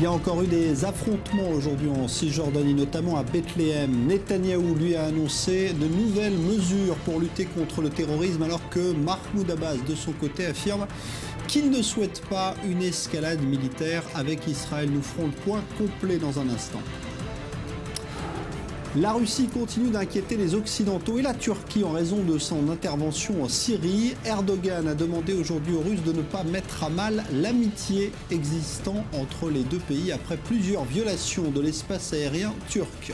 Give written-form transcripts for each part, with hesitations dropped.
y a encore eu des affrontements aujourd'hui en Cisjordanie, notamment à Bethléem. Netanyahou lui a annoncé de nouvelles mesures pour lutter contre le terrorisme, alors que Mahmoud Abbas, de son côté, affirme qu'il ne souhaite pas une escalade militaire avec Israël. Nous ferons le point complet dans un instant. La Russie continue d'inquiéter les Occidentaux et la Turquie en raison de son intervention en Syrie. Erdogan a demandé aujourd'hui aux Russes de ne pas mettre à mal l'amitié existant entre les deux pays après plusieurs violations de l'espace aérien turc.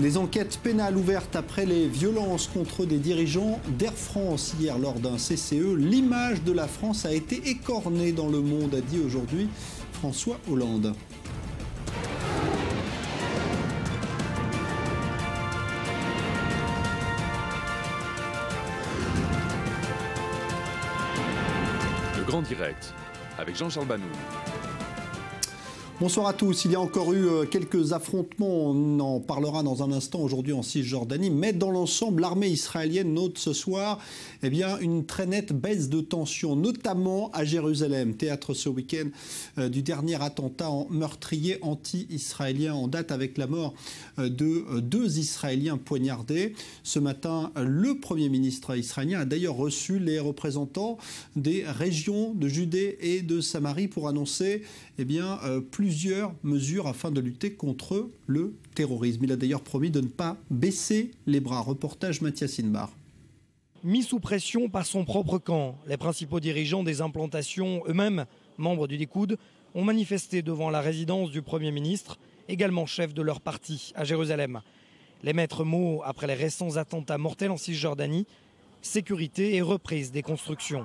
Les enquêtes pénales ouvertes après les violences contre des dirigeants d'Air France hier lors d'un CCE. L'image de la France a été écornée dans le monde, a dit aujourd'hui François Hollande. Grand Direct, avec Jean-Charles Banou. Bonsoir à tous. Il y a encore eu quelques affrontements, on en parlera dans un instant aujourd'hui en Cisjordanie, mais dans l'ensemble, l'armée israélienne note ce soir une très nette baisse de tension, notamment à Jérusalem, théâtre ce week-end du dernier attentat meurtrier anti-israélien en date avec la mort de 2 Israéliens poignardés. Ce matin, le Premier ministre israélien a d'ailleurs reçu les représentants des régions de Judée et de Samarie pour annoncer plusieurs mesures afin de lutter contre le terrorisme. Il a d'ailleurs promis de ne pas baisser les bras. Reportage Mathias Inbar. Mis sous pression par son propre camp, les principaux dirigeants des implantations, eux-mêmes membres du Likoud, ont manifesté devant la résidence du Premier ministre, également chef de leur parti à Jérusalem. Les maîtres mots après les récents attentats mortels en Cisjordanie: sécurité et reprise des constructions.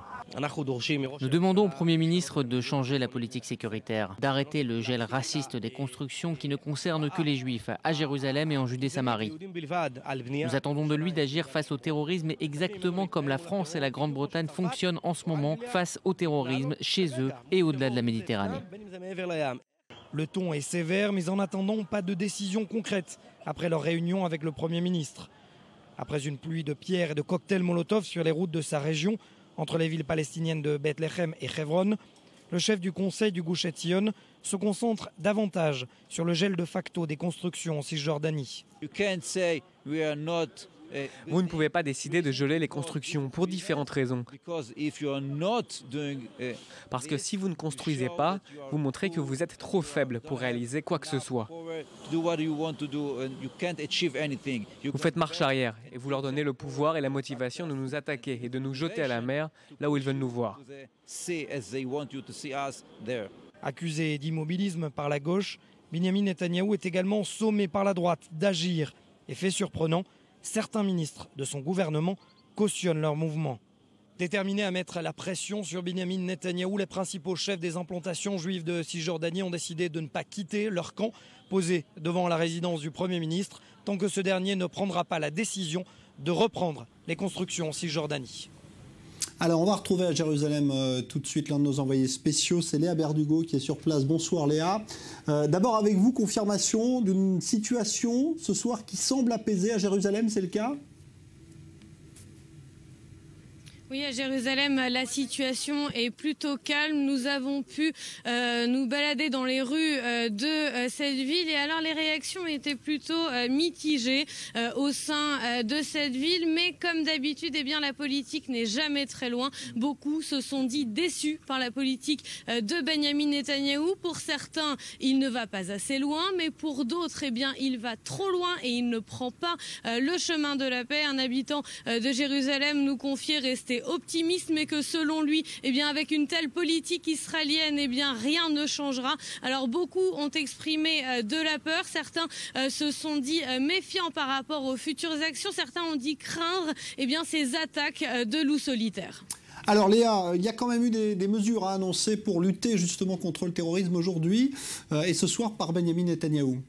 Nous demandons au Premier ministre de changer la politique sécuritaire, d'arrêter le gel raciste des constructions qui ne concernent que les Juifs à Jérusalem et en Judée-Samarie. Nous attendons de lui d'agir face au terrorisme exactement comme la France et la Grande-Bretagne fonctionnent en ce moment face au terrorisme chez eux et au-delà de la Méditerranée. Le ton est sévère, mais en attendant, pas de décision concrète après leur réunion avec le Premier ministre. Après une pluie de pierres et de cocktails Molotov sur les routes de sa région, entre les villes palestiniennes de Bethléem et Hebron, le chef du conseil du Gush Etzion se concentre davantage sur le gel de facto des constructions en Cisjordanie. Vous ne pouvez pas décider de geler les constructions pour différentes raisons. Parce que si vous ne construisez pas, vous montrez que vous êtes trop faible pour réaliser quoi que ce soit. Vous faites marche arrière et vous leur donnez le pouvoir et la motivation de nous attaquer et de nous jeter à la mer là où ils veulent nous voir. Accusé d'immobilisme par la gauche, Benyamin Netanyahou est également sommé par la droite d'agir. Et fait surprenant, certains ministres de son gouvernement cautionnent leur mouvement. Déterminés à mettre la pression sur Benyamin Netanyahou, les principaux chefs des implantations juives de Cisjordanie ont décidé de ne pas quitter leur camp, posé devant la résidence du Premier ministre, tant que ce dernier ne prendra pas la décision de reprendre les constructions en Cisjordanie. Alors, on va retrouver à Jérusalem tout de suite l'un de nos envoyés spéciaux, c'est Léa Berdugo qui est sur place. Bonsoir Léa. D'abord avec vous, confirmation d'une situation ce soir qui semble apaisée à Jérusalem, c'est le cas ? Oui, à Jérusalem, la situation est plutôt calme. Nous avons pu nous balader dans les rues de cette ville. Et alors, les réactions étaient plutôt mitigées au sein de cette ville. Mais comme d'habitude, eh bien, la politique n'est jamais très loin. Beaucoup se sont dit déçus par la politique de Benyamin Netanyahou. Pour certains, il ne va pas assez loin. Mais pour d'autres, eh bien, il va trop loin et il ne prend pas le chemin de la paix. Un habitant de Jérusalem nous confiait rester optimiste, mais que selon lui, eh bien, avec une telle politique israélienne, eh bien, rien ne changera. Alors beaucoup ont exprimé de la peur, certains se sont dit méfiants par rapport aux futures actions, certains ont dit craindre eh bien, ces attaques de loups solitaires. Alors Léa, il y a quand même eu des mesures à annoncer pour lutter justement contre le terrorisme aujourd'hui et ce soir par Benyamin Netanyahou.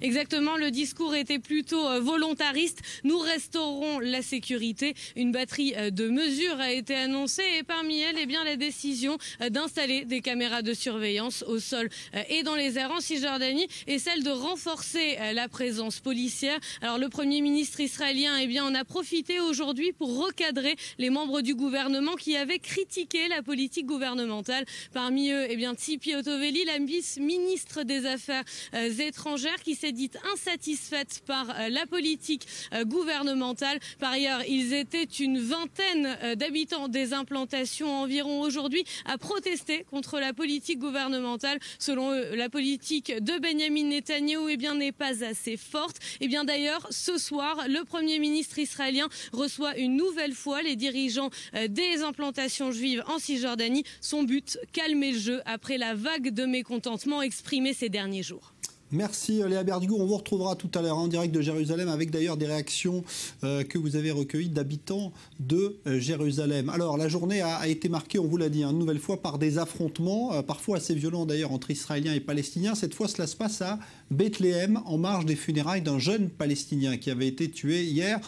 Exactement, le discours était plutôt volontariste. Nous restaurerons la sécurité. Une batterie de mesures a été annoncée et parmi elles, la décision d'installer des caméras de surveillance au sol et dans les airs en Cisjordanie et celle de renforcer la présence policière. Alors le Premier ministre israélien en a profité aujourd'hui pour recadrer les membres du gouvernement qui avaient critiqué la politique gouvernementale. Parmi eux, Tzipi Otoveli, la vice-ministre des Affaires étrangères qui s'est dite insatisfaite par la politique gouvernementale. Par ailleurs, ils étaient une vingtaine d'habitants des implantations environ aujourd'hui à protester contre la politique gouvernementale. Selon eux, la politique de Benyamin Netanyahou n'est pas assez forte. D'ailleurs, ce soir, le Premier ministre israélien reçoit une nouvelle fois les dirigeants des implantations juives en Cisjordanie. Son but, calmer le jeu après la vague de mécontentement exprimée ces derniers jours. Merci Léa Berdigou. On vous retrouvera tout à l'heure en direct de Jérusalem avec d'ailleurs des réactions que vous avez recueillies d'habitants de Jérusalem. Alors la journée a été marquée, on vous l'a dit, une nouvelle fois par des affrontements, parfois assez violents d'ailleurs entre Israéliens et Palestiniens. Cette fois cela se passe à Bethléem en marge des funérailles d'un jeune Palestinien qui avait été tué hier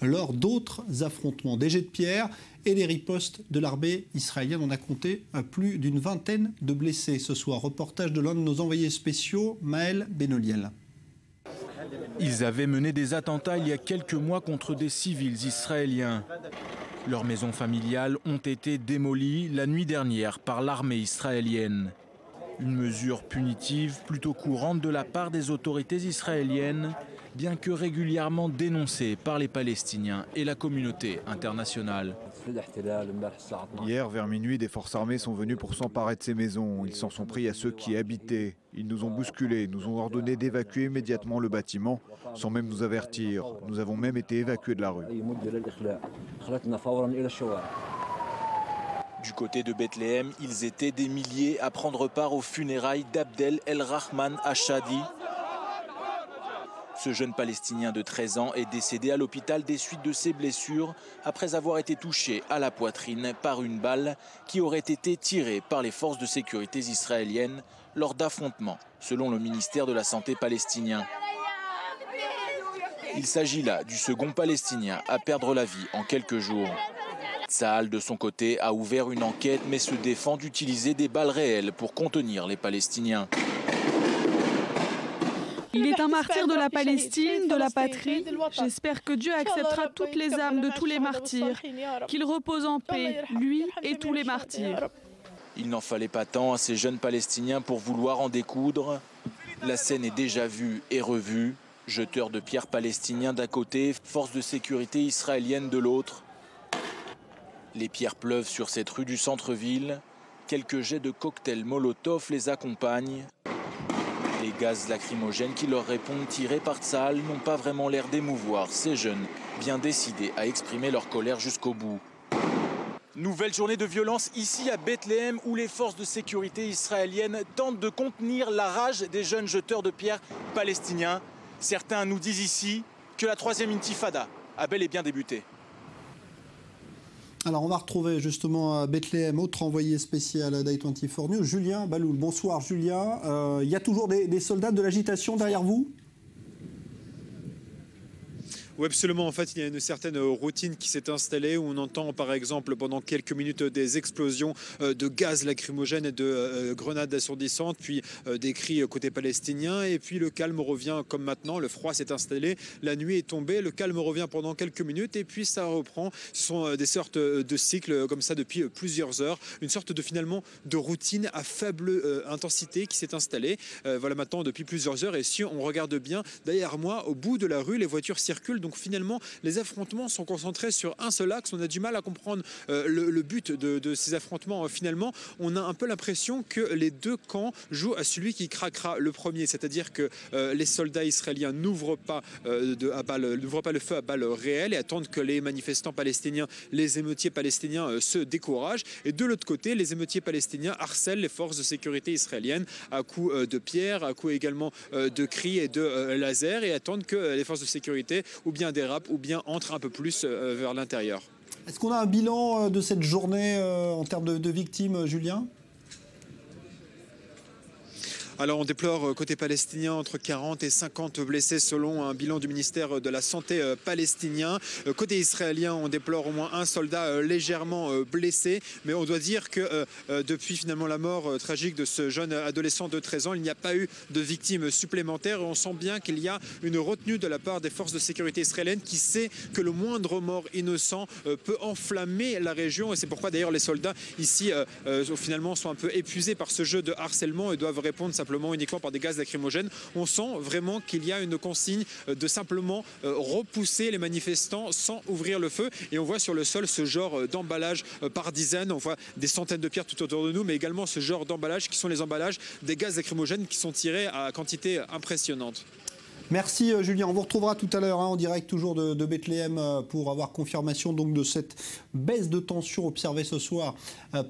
lors d'autres affrontements. Des jets de pierre et les ripostes de l'armée israélienne. On a compté plus d'une vingtaine de blessés ce soir. Reportage de l'un de nos envoyés spéciaux, Maël Benoliel. Ils avaient mené des attentats il y a quelques mois contre des civils israéliens. Leurs maisons familiales ont été démolies la nuit dernière par l'armée israélienne. Une mesure punitive plutôt courante de la part des autorités israéliennes, bien que régulièrement dénoncée par les Palestiniens et la communauté internationale. Hier, vers minuit, des forces armées sont venues pour s'emparer de ces maisons. Ils s'en sont pris à ceux qui y habitaient. Ils nous ont bousculés, nous ont ordonné d'évacuer immédiatement le bâtiment, sans même nous avertir. Nous avons même été évacués de la rue. Du côté de Bethléem, ils étaient des milliers à prendre part aux funérailles d'Abdel El-Rahman Ashadi. Ce jeune Palestinien de 13 ans est décédé à l'hôpital des suites de ses blessures après avoir été touché à la poitrine par une balle qui aurait été tirée par les forces de sécurité israéliennes lors d'affrontements, selon le ministère de la Santé palestinien. Il s'agit là du second Palestinien à perdre la vie en quelques jours. Tsahal, de son côté, a ouvert une enquête mais se défend d'utiliser des balles réelles pour contenir les Palestiniens. Il est un martyr de la Palestine, de la patrie. J'espère que Dieu acceptera toutes les âmes de tous les martyrs, qu'il repose en paix, lui et tous les martyrs. Il n'en fallait pas tant à ces jeunes Palestiniens pour vouloir en découdre. La scène est déjà vue et revue. Jeteurs de pierres palestiniens d'un côté, forces de sécurité israéliennes de l'autre. Les pierres pleuvent sur cette rue du centre-ville. Quelques jets de cocktails Molotov les accompagnent. Les gaz lacrymogènes qui leur répondent tirés par Tsahal n'ont pas vraiment l'air d'émouvoir ces jeunes, bien décidés à exprimer leur colère jusqu'au bout. Nouvelle journée de violence ici à Bethléem où les forces de sécurité israéliennes tentent de contenir la rage des jeunes jeteurs de pierres palestiniens. Certains nous disent ici que la troisième intifada a bel et bien débuté. Alors on va retrouver justement à Bethléem, autre envoyé spécial d'I24 News, Julien Baloul. Bonsoir Julien, il y a toujours des soldats de l'agitation derrière vous ? Oui, absolument. En fait, il y a une certaine routine qui s'est installée où on entend par exemple pendant quelques minutes des explosions de gaz lacrymogène et de grenades assourdissantes, puis des cris côté palestinien. Et puis le calme revient comme maintenant, le froid s'est installé, la nuit est tombée, le calme revient pendant quelques minutes et puis ça reprend. Ce sont des sortes de cycles comme ça depuis plusieurs heures, une sorte de finalement de routine à faible intensité qui s'est installée. Voilà maintenant depuis plusieurs heures et si on regarde bien derrière moi, au bout de la rue, les voitures circulent. Donc finalement, les affrontements sont concentrés sur un seul axe. On a du mal à comprendre le but de ces affrontements. Finalement, on a un peu l'impression que les deux camps jouent à celui qui craquera le premier. C'est-à-dire que les soldats israéliens n'ouvrent pas le feu à balles réelles et attendent que les manifestants palestiniens, les émeutiers palestiniens se découragent. Et de l'autre côté, les émeutiers palestiniens harcèlent les forces de sécurité israéliennes à coups de pierre, à coups également de cris et de lasers et attendent que les forces de sécurité ou bien dérapent ou bien entrent un peu plus vers l'intérieur. Est-ce qu'on a un bilan de cette journée en termes de victimes, Julien ? Alors on déplore côté palestinien entre 40 et 50 blessés selon un bilan du ministère de la Santé palestinien. Côté israélien, on déplore au moins un soldat légèrement blessé. Mais on doit dire que depuis finalement la mort tragique de ce jeune adolescent de 13 ans, il n'y a pas eu de victimes supplémentaires. Et on sent bien qu'il y a une retenue de la part des forces de sécurité israéliennes qui sait que le moindre mort innocent peut enflammer la région. Et c'est pourquoi d'ailleurs les soldats ici finalement sont un peu épuisés par ce jeu de harcèlement et doivent répondre simplement uniquement par des gaz lacrymogènes. On sent vraiment qu'il y a une consigne de simplement repousser les manifestants sans ouvrir le feu. Et on voit sur le sol ce genre d'emballage par dizaines. On voit des centaines de pierres tout autour de nous, mais également ce genre d'emballage qui sont les emballages des gaz lacrymogènes qui sont tirés à quantité impressionnante. Merci Julien, on vous retrouvera tout à l'heure en direct toujours de Bethléem pour avoir confirmation donc de cette baisse de tension observée ce soir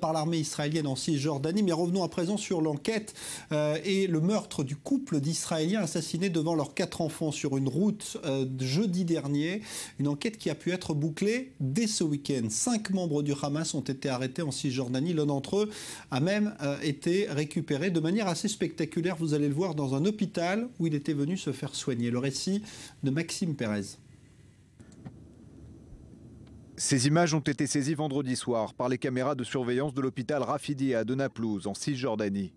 par l'armée israélienne en Cisjordanie. Mais revenons à présent sur l'enquête et le meurtre du couple d'Israéliens assassinés devant leurs 4 enfants sur une route jeudi dernier. Une enquête qui a pu être bouclée dès ce week-end. 5 membres du Hamas ont été arrêtés en Cisjordanie. L'un d'entre eux a même été récupéré de manière assez spectaculaire. Vous allez le voir dans un hôpital où il était venu se faire soigner. Le récit de Maxime Pérez. Ces images ont été saisies vendredi soir par les caméras de surveillance de l'hôpital Rafidi de Naplouse, en Cisjordanie.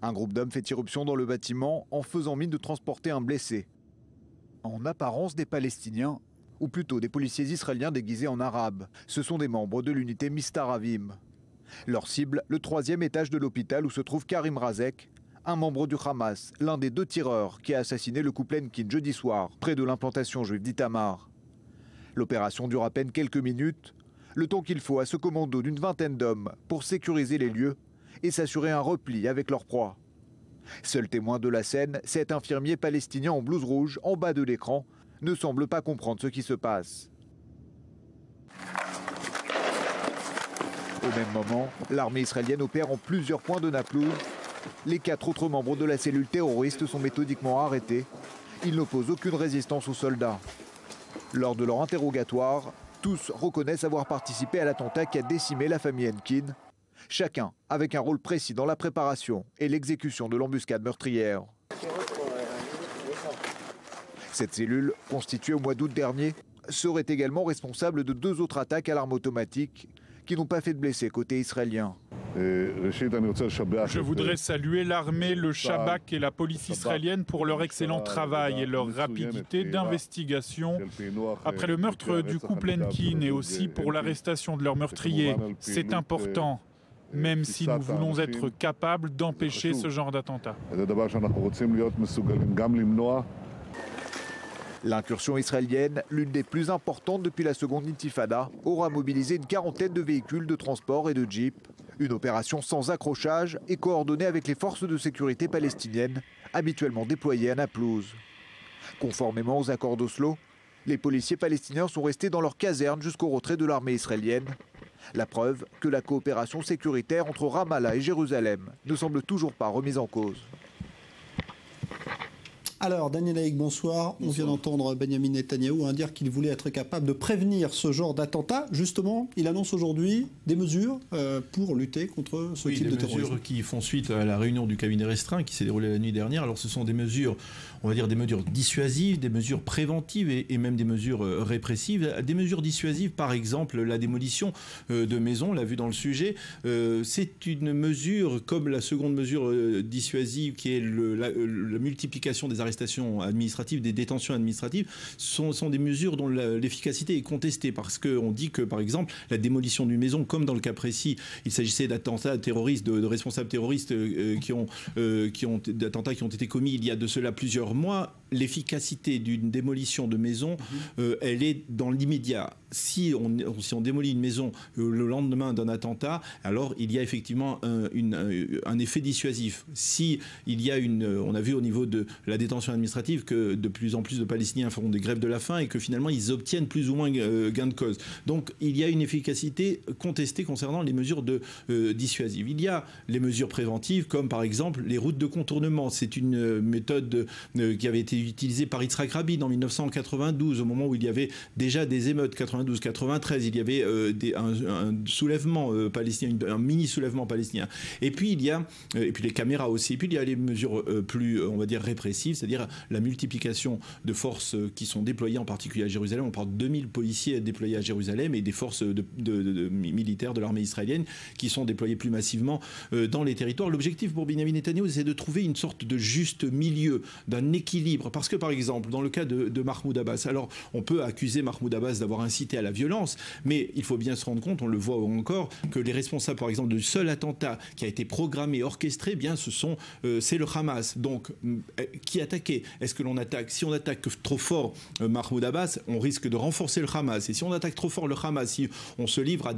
Un groupe d'hommes fait irruption dans le bâtiment en faisant mine de transporter un blessé. En apparence des Palestiniens, ou plutôt des policiers israéliens déguisés en arabes. Ce sont des membres de l'unité Mistaravim. Leur cible, le 3e étage de l'hôpital où se trouve Karim Razek, un membre du Hamas, l'un des 2 tireurs qui a assassiné le couple Enkin jeudi soir, près de l'implantation juive d'Itamar. L'opération dure à peine quelques minutes, le temps qu'il faut à ce commando d'une 20aine d'hommes pour sécuriser les lieux et s'assurer un repli avec leur proie. Seul témoin de la scène, cet infirmier palestinien en blouse rouge, en bas de l'écran, ne semble pas comprendre ce qui se passe. Au même moment, l'armée israélienne opère en plusieurs points de Naplouse. Les 4 autres membres de la cellule terroriste sont méthodiquement arrêtés. Ils n'opposent aucune résistance aux soldats. Lors de leur interrogatoire, tous reconnaissent avoir participé à l'attentat qui a décimé la famille Enkin, chacun avec un rôle précis dans la préparation et l'exécution de l'embuscade meurtrière. Cette cellule, constituée au mois d'août dernier, serait également responsable de 2 autres attaques à l'arme automatique qui n'ont pas fait de blessés côté israélien. Je voudrais saluer l'armée, le Shabak et la police israélienne pour leur excellent travail et leur rapidité d'investigation après le meurtre du couple Enkin et aussi pour l'arrestation de leurs meurtriers. C'est important, même si nous voulons être capables d'empêcher ce genre d'attentat. L'incursion israélienne, l'une des plus importantes depuis la seconde intifada, aura mobilisé une 40aine de véhicules de transport et de jeeps. Une opération sans accrochage et coordonnée avec les forces de sécurité palestiniennes, habituellement déployées à Naplouse. Conformément aux accords d'Oslo, les policiers palestiniens sont restés dans leur caserne jusqu'au retrait de l'armée israélienne. La preuve que la coopération sécuritaire entre Ramallah et Jérusalem ne semble toujours pas remise en cause. Alors, Daniel Haïk, bonsoir. On vient d'entendre Benyamin Netanyahou dire qu'il voulait être capable de prévenir ce genre d'attentat. Justement, il annonce aujourd'hui des mesures pour lutter contre ce type de terrorisme. Des mesures qui font suite à la réunion du cabinet restreint qui s'est déroulée la nuit dernière. Alors, ce sont des mesures, on va dire des mesures dissuasives, des mesures préventives et même des mesures répressives. Des mesures dissuasives, par exemple, la démolition de maisons, on l'a vu dans le sujet. C'est une mesure, comme la seconde mesure dissuasive, qui est la multiplication des arrestations administratives, des détentions administratives, sont des mesures dont l'efficacité est contestée parce qu'on dit que, par exemple, la démolition d'une maison, comme dans le cas précis, il s'agissait d'attentats terroristes, de responsables terroristes d'attentats qui ont été commis il y a de cela plusieurs mois. L'efficacité d'une démolition de maison, elle est dans l'immédiat. Si on démolit une maison le lendemain d'un attentat, alors il y a effectivement un effet dissuasif. Si il y a on a vu au niveau de la détention administrative que de plus en plus de Palestiniens feront des grèves de la faim et que finalement ils obtiennent plus ou moins gain de cause. Donc il y a une efficacité contestée concernant les mesures dissuasives. Il y a les mesures préventives comme par exemple les routes de contournement. C'est une méthode qui avait été utilisée par Yitzhak Rabin en 1992 au moment où il y avait déjà des émeutes. 92 92-93, il y avait un soulèvement palestinien, un mini-soulèvement palestinien. Et puis et puis les caméras aussi. Et puis il y a les mesures plus, on va dire, répressives, c'est-à-dire la multiplication de forces qui sont déployées en particulier à Jérusalem. On parle de 2000 policiers déployés à Jérusalem et des forces militaires de l'armée israélienne qui sont déployées plus massivement dans les territoires. L'objectif pour Benyamin Netanyahou, c'est de trouver une sorte de juste milieu, d'un équilibre. Parce que, par exemple, dans le cas de Mahmoud Abbas, alors on peut accuser Mahmoud Abbas d'avoir incité à la violence, mais il faut bien se rendre compte, on le voit encore, que les responsables, par exemple, du seul attentat qui a été programmé, orchestré, eh bien, c'est le Hamas. Donc, qui attaquait? Est-ce que l'on attaque? Si on attaque trop fort Mahmoud Abbas, on risque de renforcer le Hamas. Et si on attaque trop fort le Hamas, si on se livre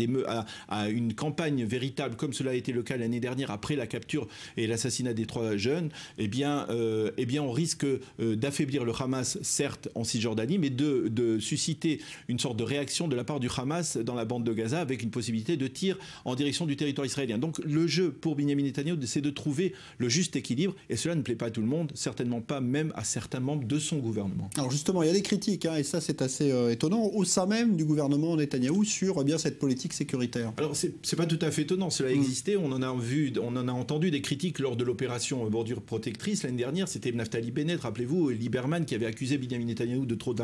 à une campagne véritable, comme cela a été le cas l'année dernière, après la capture et l'assassinat des 3 jeunes, eh bien, on risque d'affaiblir le Hamas, certes en Cisjordanie, mais de susciter une sorte de réaction de la part du Hamas dans la bande de Gaza, avec une possibilité de tir en direction du territoire israélien. Donc le jeu pour Benyamin Netanyahou, c'est de trouver le juste équilibre, et cela ne plaît pas à tout le monde, certainement pas même à certains membres de son gouvernement. Alors justement, il y a des critiques, et ça c'est assez étonnant, au sein même du gouvernement Netanyahou sur bien cette politique sécuritaire. Alors c'est pas tout à fait étonnant, cela existait, on en a entendu des critiques lors de l'opération Bordure Protectrice l'année dernière, c'était Naftali Bennett, rappelez-vous, et Lieberman qui avait accusé Benyamin Netanyahou de trop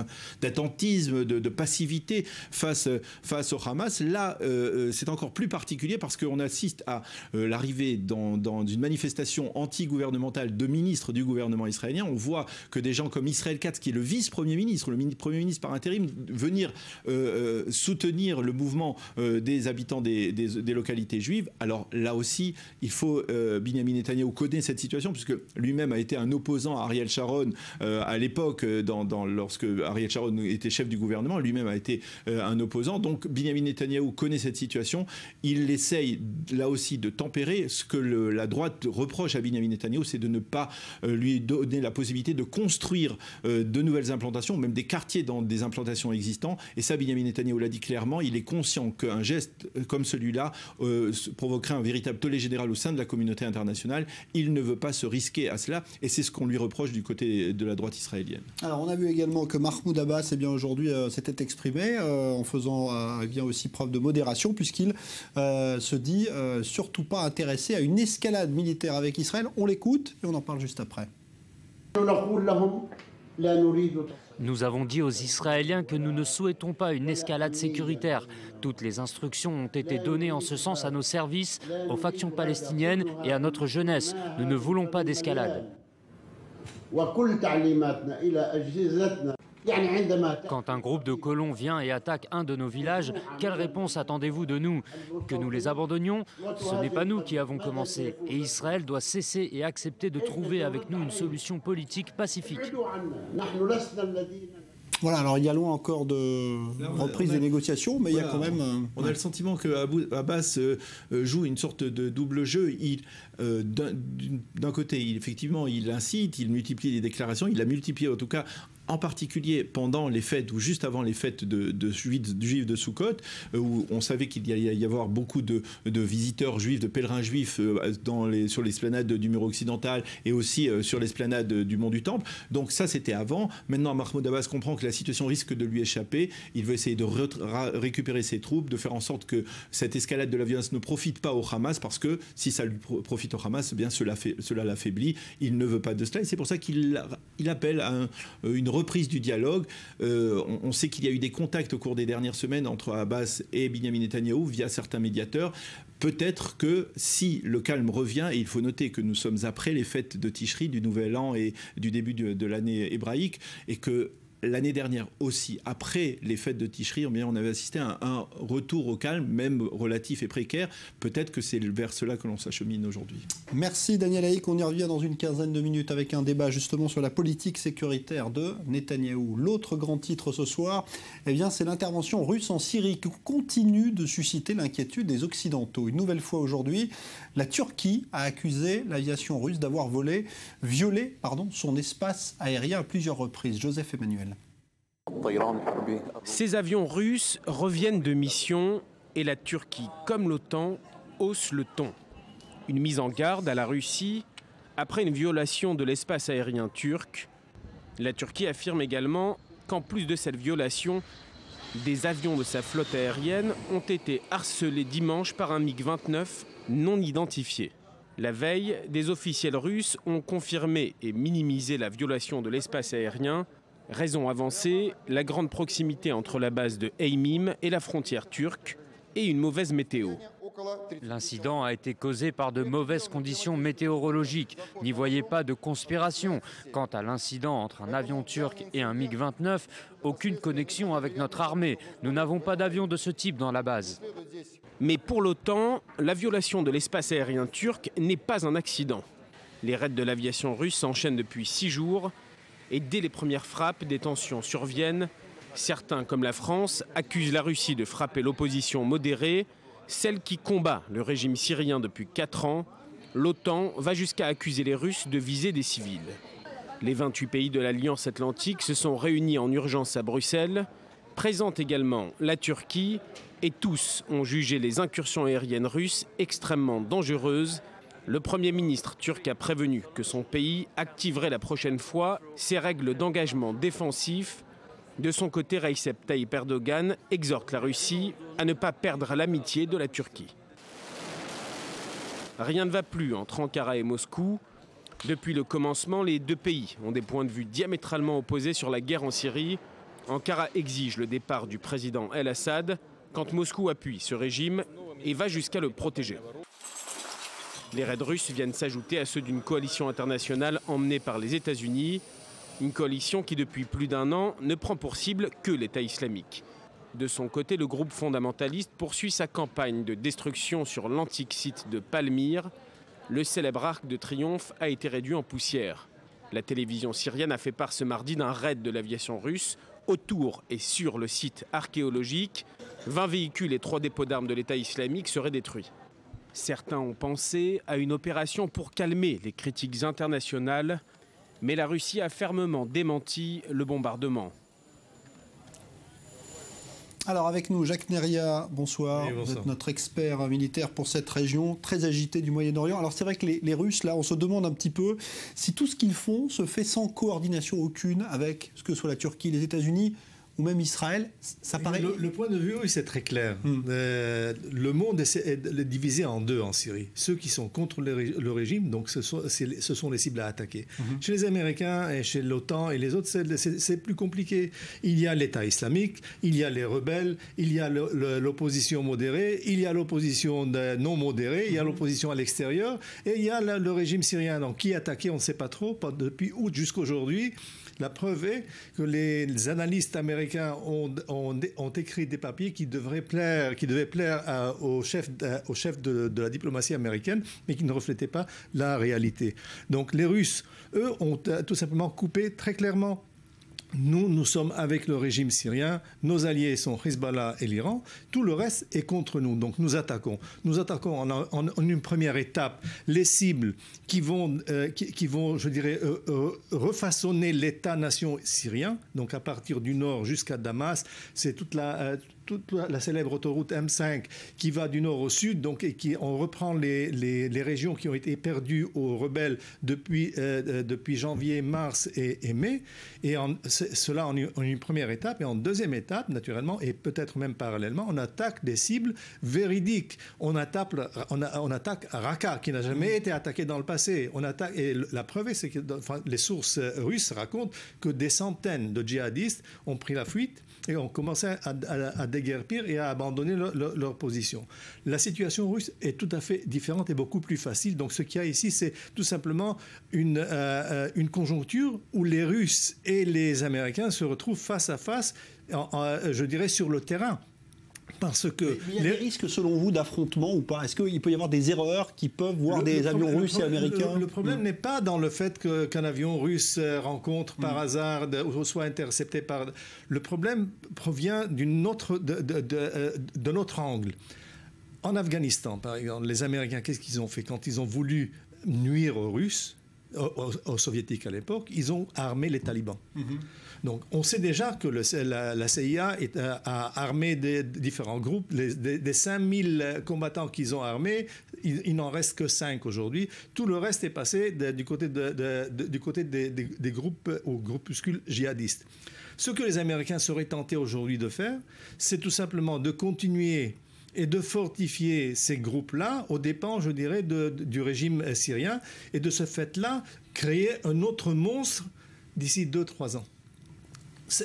d'attentisme, de passivité face au Hamas. Là, c'est encore plus particulier parce qu'on assiste à l'arrivée dans une manifestation anti-gouvernementale de ministres du gouvernement israélien. On voit que des gens comme Israël Katz, qui est le vice-premier ministre, le premier ministre par intérim, venir soutenir le mouvement des habitants des localités juives. Alors là aussi, il faut Benyamin Netanyahou connaît cette situation puisque lui-même a été un opposant à Ariel Sharon à l'époque, lorsque Ariel Sharon était chef du gouvernement, lui-même a été un opposant. Donc Benyamin Netanyahou connaît cette situation. Il essaye là aussi de tempérer. Ce que la droite reproche à Benyamin Netanyahou, c'est de ne pas lui donner la possibilité de construire de nouvelles implantations, même des quartiers dans des implantations existantes. Et ça, Benyamin Netanyahou l'a dit clairement. Il est conscient qu'un geste comme celui-là provoquerait un véritable tollé général au sein de la communauté internationale. Il ne veut pas se risquer à cela. Et c'est ce qu'on lui reproche du côté de la droite israélienne. Alors on a vu également que Mahmoud Abbas aujourd'hui s'était exprimé en faisant bien aussi preuve de modération puisqu'il se dit surtout pas intéressé à une escalade militaire avec Israël. On l'écoute et on en parle juste après. Nous avons dit aux Israéliens que nous ne souhaitons pas une escalade sécuritaire. Toutes les instructions ont été données en ce sens à nos services, aux factions palestiniennes et à notre jeunesse. Nous ne voulons pas d'escalade. Quand un groupe de colons vient et attaque un de nos villages, quelle réponse attendez-vous de nous? Que nous les abandonnions? Ce n'est pas nous qui avons commencé. Et Israël doit cesser et accepter de trouver avec nous une solution politique pacifique. Voilà, alors il y a loin encore de reprise des négociations, mais il y a quand même... On a le sentiment que Abbas joue une sorte de double jeu. D'un côté, effectivement, il incite, il multiplie les déclarations, il a multiplié en tout cas en particulier pendant les fêtes ou juste avant les fêtes de juifs de Soukhot, où on savait qu'il allait y avoir beaucoup de visiteurs juifs, de pèlerins juifs sur l'esplanade du mur occidental et aussi sur l'esplanade du mont du Temple. Donc ça, c'était avant. Maintenant, Mahmoud Abbas comprend que la situation risque de lui échapper. Il veut essayer de récupérer ses troupes, de faire en sorte que cette escalade de la violence ne profite pas au Hamas, parce que si ça lui profite au Hamas, eh bien cela l'affaiblit. Il ne veut pas de cela et c'est pour ça qu'il appelle à une reprise du dialogue. On sait qu'il y a eu des contacts au cours des dernières semaines entre Abbas et Benyamin Netanyahou via certains médiateurs. Peut-être que si le calme revient, et il faut noter que nous sommes après les fêtes de Tishri, du Nouvel An et du début de l'année hébraïque, et que l'année dernière aussi, après les fêtes de Tishri, on avait assisté à un retour au calme, même relatif et précaire. Peut-être que c'est vers cela que l'on s'achemine aujourd'hui. Merci Daniel Haïk. On y revient dans une quinzaine de minutes avec un débat justement sur la politique sécuritaire de Netanyahou. L'autre grand titre ce soir, eh bien, c'est l'intervention russe en Syrie qui continue de susciter l'inquiétude des Occidentaux. Une nouvelle fois aujourd'hui, la Turquie a accusé l'aviation russe d'avoir violé son espace aérien à plusieurs reprises. Joseph Emmanuel. Ces avions russes reviennent de mission et la Turquie, comme l'OTAN, hausse le ton. Une mise en garde à la Russie après une violation de l'espace aérien turc. La Turquie affirme également qu'en plus de cette violation, Des avions de sa flotte aérienne ont été harcelés dimanche par un MiG-29 non identifié. La veille, des officiels russes ont confirmé et minimisé la violation de l'espace aérien. Raison avancée, la grande proximité entre la base de Eymim et la frontière turque et une mauvaise météo. L'incident a été causé par de mauvaises conditions météorologiques. N'y voyez pas de conspiration. Quant à l'incident entre un avion turc et un MiG-29, aucune connexion avec notre armée. Nous n'avons pas d'avion de ce type dans la base. Mais pour l'OTAN, la violation de l'espace aérien turc n'est pas un accident. Les raids de l'aviation russe s'enchaînent depuis 6 jours et dès les premières frappes, des tensions surviennent. Certains, comme la France, accusent la Russie de frapper l'opposition modérée, celle qui combat le régime syrien depuis 4 ans. L'OTAN va jusqu'à accuser les Russes de viser des civils. Les 28 pays de l'Alliance Atlantique se sont réunis en urgence à Bruxelles. Présente également la Turquie et tous ont jugé les incursions aériennes russes extrêmement dangereuses. Le Premier ministre turc a prévenu que son pays activerait la prochaine fois ses règles d'engagement défensif. De son côté, Recep Tayyip Erdogan exhorte la Russie à ne pas perdre l'amitié de la Turquie. Rien ne va plus entre Ankara et Moscou. Depuis le commencement, les deux pays ont des points de vue diamétralement opposés sur la guerre en Syrie. Ankara exige le départ du président El-Assad, quand Moscou appuie ce régime et va jusqu'à le protéger. Les raids russes viennent s'ajouter à ceux d'une coalition internationale emmenée par les États-Unis. Une coalition qui, depuis plus d'1 an, ne prend pour cible que l'État islamique. De son côté, le groupe fondamentaliste poursuit sa campagne de destruction sur l'antique site de Palmyre. Le célèbre arc de triomphe a été réduit en poussière. La télévision syrienne a fait part ce mardi d'un raid de l'aviation russe autour et sur le site archéologique. 20 véhicules et 3 dépôts d'armes de l'État islamique seraient détruits. Certains ont pensé à une opération pour calmer les critiques internationales. Mais la Russie a fermement démenti le bombardement. Alors avec nous, Jacques Neria, bonsoir. Oui, bonsoir. Vous êtes notre expert militaire pour cette région très agitée du Moyen-Orient. Alors c'est vrai que les Russes, là, on se demande un petit peu si tout ce qu'ils font se fait sans coordination aucune avec ce que soit la Turquie, les États-Unis ou même Israël. Ça paraît... Le point de vue russe est très clair. Le monde est divisé en deux en Syrie. Ceux qui sont contre le régime, donc ce sont les cibles à attaquer. Chez les Américains et chez l'OTAN et les autres, c'est plus compliqué. Il y a l'État islamique, il y a les rebelles, il y a l'opposition modérée, il y a l'opposition non modérée, il y a l'opposition à l'extérieur, et il y a le régime syrien. Donc qui est attaqué, on ne sait pas trop, depuis août jusqu'à aujourd'hui. La preuve est que les analystes américains ont écrit des papiers qui devaient plaire au chef de la diplomatie américaine, mais qui ne reflétaient pas la réalité. Donc les Russes, eux, ont tout simplement coupé très clairement. Nous sommes avec le régime syrien, nos alliés sont Hezbollah et l'Iran, tout le reste est contre nous, donc nous attaquons. Nous attaquons en une première étape les cibles qui vont je dirais, refaçonner l'État-nation syrien, donc à partir du nord jusqu'à Damas, c'est toute la célèbre autoroute M5 qui va du nord au sud, donc, et on reprend les régions qui ont été perdues aux rebelles depuis janvier, mars et mai, et cela en une première étape, et en deuxième étape, naturellement, et peut-être même parallèlement, on attaque des cibles véridiques. On attaque Raqqa, qui n'a jamais été attaqué dans le passé. Et la preuve, c'est que les sources russes racontent que des centaines de djihadistes ont pris la fuite et ont commencé à déguerpir et à abandonner leur position. La situation russe est tout à fait différente et beaucoup plus facile. Donc ce qu'il y a ici, c'est tout simplement une conjoncture où les Russes et les Américains se retrouvent face à face, je dirais, sur le terrain. Parce que il y a des risques, selon vous, d'affrontement ou pas? Est-ce qu'il peut y avoir des erreurs qui peuvent voir des avions russes et américains? Le problème n'est pas dans le fait qu'un avion russe rencontre par hasard ou soit intercepté par... Le problème provient d'un autre angle. En Afghanistan, par exemple, les Américains, qu'est-ce qu'ils ont fait? Quand ils ont voulu nuire aux Russes, aux soviétiques à l'époque, ils ont armé les talibans. Donc on sait déjà que la CIA a armé des différents groupes. Des 5000 combattants qu'ils ont armés, il n'en reste que 5 aujourd'hui. Tout le reste est passé du côté des groupes aux groupuscules djihadistes. Ce que les Américains seraient tentés aujourd'hui de faire, c'est tout simplement de continuer et de fortifier ces groupes-là aux dépens, je dirais, du régime syrien, et de ce fait-là, créer un autre monstre d'ici 2-3 ans.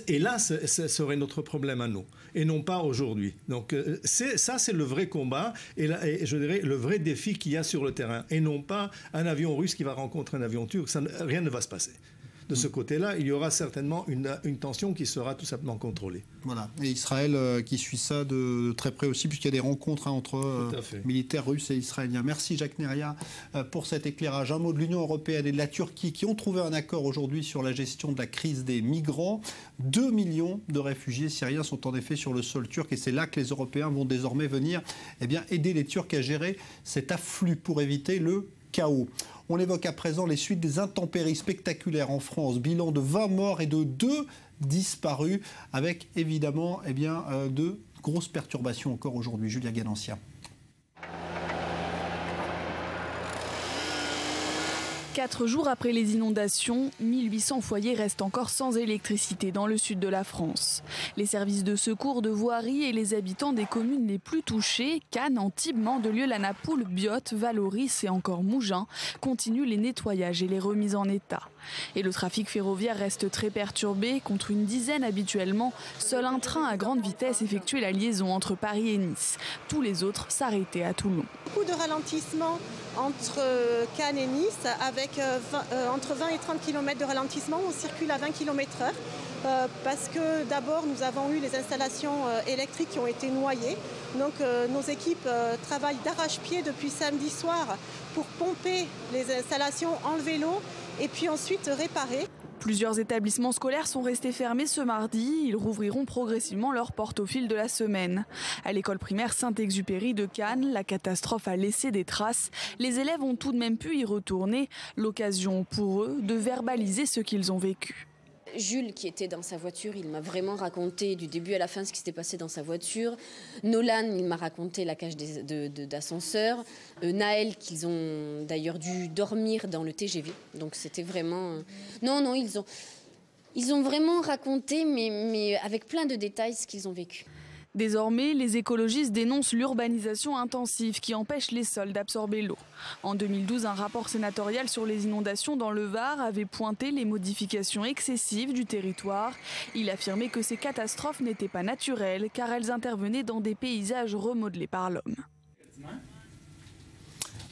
Et là, ce serait notre problème à nous, et non pas aujourd'hui. Donc c'est le vrai combat, et je dirais le vrai défi qu'il y a sur le terrain, et non pas un avion russe qui va rencontrer un avion turc. Rien ne va se passer. De ce côté-là, il y aura certainement une tension qui sera tout simplement contrôlée. Voilà. Et Israël qui suit ça de très près aussi, puisqu'il y a des rencontres entre militaires russes et israéliens. Merci Jacques Neria pour cet éclairage. Un mot de l'Union européenne et de la Turquie qui ont trouvé un accord aujourd'hui sur la gestion de la crise des migrants. 2 millions de réfugiés syriens sont en effet sur le sol turc, et c'est là que les Européens vont désormais venir aider les Turcs à gérer cet afflux pour éviter le chaos. On évoque à présent les suites des intempéries spectaculaires en France. Bilan de 20 morts et de 2 disparus, avec évidemment de grosses perturbations encore aujourd'hui. Julia Ganancia. 4 jours après les inondations, 1800 foyers restent encore sans électricité dans le sud de la France. Les services de secours de voirie et les habitants des communes les plus touchées, Cannes, Antibes, Mandelieu, La Napoule, Biot, Valoris et encore Mougins, continuent les nettoyages et les remises en état. Et le trafic ferroviaire reste très perturbé, contre une dizaine habituellement. Seul un train à grande vitesse effectuait la liaison entre Paris et Nice. Tous les autres s'arrêtaient à Toulon. Beaucoup de ralentissement entre Cannes et Nice, avec entre 20 et 30 km de ralentissement. On circule à 20 km/h parce que d'abord nous avons eu les installations électriques qui ont été noyées. Donc nos équipes travaillent d'arrache-pied depuis samedi soir pour pomper les installations, enlever l'eau et puis ensuite réparer. Plusieurs établissements scolaires sont restés fermés ce mardi. Ils rouvriront progressivement leurs portes au fil de la semaine. À l'école primaire Saint-Exupéry de Cannes, la catastrophe a laissé des traces. Les élèves ont tout de même pu y retourner. L'occasion pour eux de verbaliser ce qu'ils ont vécu. Jules, qui était dans sa voiture, il m'a vraiment raconté du début à la fin ce qui s'était passé dans sa voiture. Nolan, il m'a raconté la cage d'ascenseur. Naël, qu'ils ont d'ailleurs dû dormir dans le TGV. Donc c'était vraiment... Non, ils ont vraiment raconté, mais avec plein de détails, ce qu'ils ont vécu. Désormais, les écologistes dénoncent l'urbanisation intensive qui empêche les sols d'absorber l'eau. En 2012, un rapport sénatorial sur les inondations dans le Var avait pointé les modifications excessives du territoire. Il affirmait que ces catastrophes n'étaient pas naturelles car elles intervenaient dans des paysages remodelés par l'homme.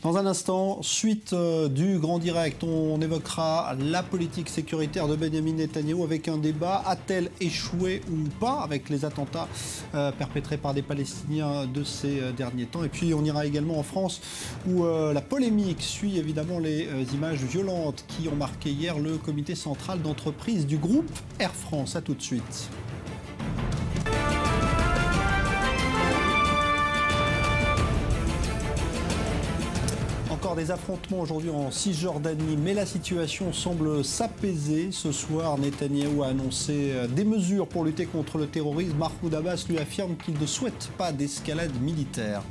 Dans un instant, suite du Grand Direct, on évoquera la politique sécuritaire de Benyamin Netanyahou avec un débat. A-t-elle échoué ou pas avec les attentats perpétrés par des Palestiniens de ces derniers temps? Et puis on ira également en France où la polémique suit évidemment les images violentes qui ont marqué hier le comité central d'entreprise du groupe Air France. A tout de suite. Encore des affrontements aujourd'hui en Cisjordanie, mais la situation semble s'apaiser. Ce soir, Netanyahou a annoncé des mesures pour lutter contre le terrorisme. Mahmoud Abbas lui affirme qu'il ne souhaite pas d'escalade militaire.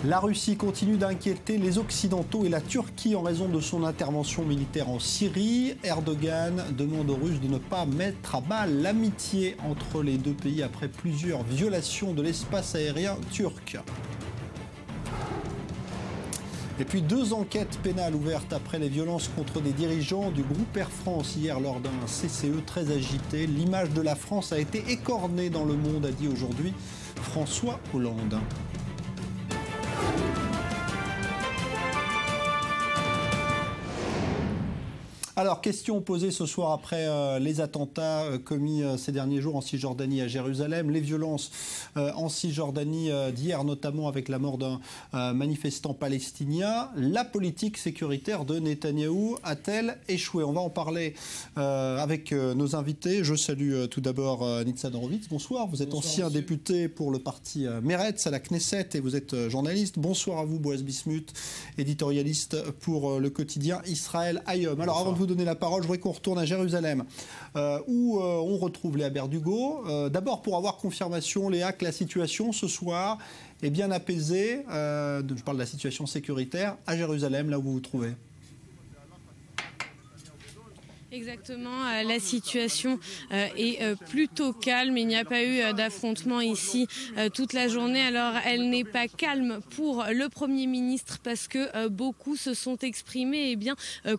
La Russie continue d'inquiéter les Occidentaux et la Turquie en raison de son intervention militaire en Syrie. Erdogan demande aux Russes de ne pas mettre à mal l'amitié entre les deux pays après plusieurs violations de l'espace aérien turc. Et puis 2 enquêtes pénales ouvertes après les violences contre des dirigeants du groupe Air France hier lors d'un CCE très agité. L'image de la France a été écornée dans le monde, a dit aujourd'hui François Hollande. Alors, question posée ce soir après les attentats commis ces derniers jours en Cisjordanie à Jérusalem, les violences en Cisjordanie d'hier, notamment avec la mort d'un manifestant palestinien. La politique sécuritaire de Netanyahou a-t-elle échoué? On va en parler avec nos invités. Je salue tout d'abord Nitzan Horowitz. Bonsoir, vous êtes ancien député pour le parti Meretz à la Knesset et vous êtes journaliste. Bonsoir à vous, Boaz Bismuth, éditorialiste pour le quotidien Israël Hayom. Alors, avant de vous donner la parole, je voudrais qu'on retourne à Jérusalem, où on retrouve Léa Berdugo. D'abord, pour avoir confirmation, Léa, que la situation ce soir est bien apaisée. Je parle de la situation sécuritaire à Jérusalem, là où vous vous trouvez. Exactement, la situation est plutôt calme. Il n'y a pas eu d'affrontement ici toute la journée. Alors elle n'est pas calme pour le Premier ministre parce que beaucoup se sont exprimés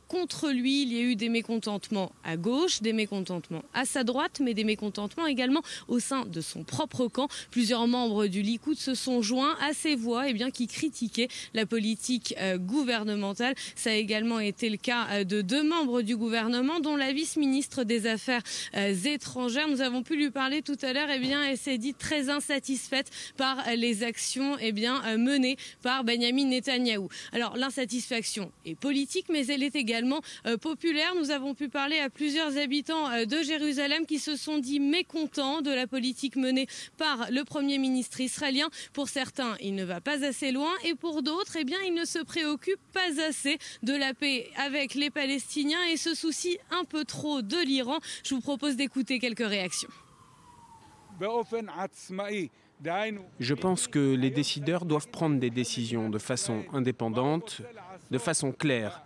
contre lui. Il y a eu des mécontentements à gauche, des mécontentements à sa droite, mais des mécontentements également au sein de son propre camp. Plusieurs membres du Likoud se sont joints à ces voix qui critiquaient la politique gouvernementale. Ça a également été le cas de 2 membres du gouvernement, dont la vice-ministre des Affaires étrangères. Nous avons pu lui parler tout à l'heure. Elle s'est dit très insatisfaite par les actions menées par Benyamin Netanyahou. Alors l'insatisfaction est politique, mais elle est également populaire. Nous avons pu parler à plusieurs habitants de Jérusalem qui se sont dit mécontents de la politique menée par le Premier ministre israélien. Pour certains, il ne va pas assez loin et pour d'autres, il ne se préoccupe pas assez de la paix avec les Palestiniens et se soucie un peu trop de l'Iran. Je vous propose d'écouter quelques réactions. Je pense que les décideurs doivent prendre des décisions de façon indépendante, de façon claire.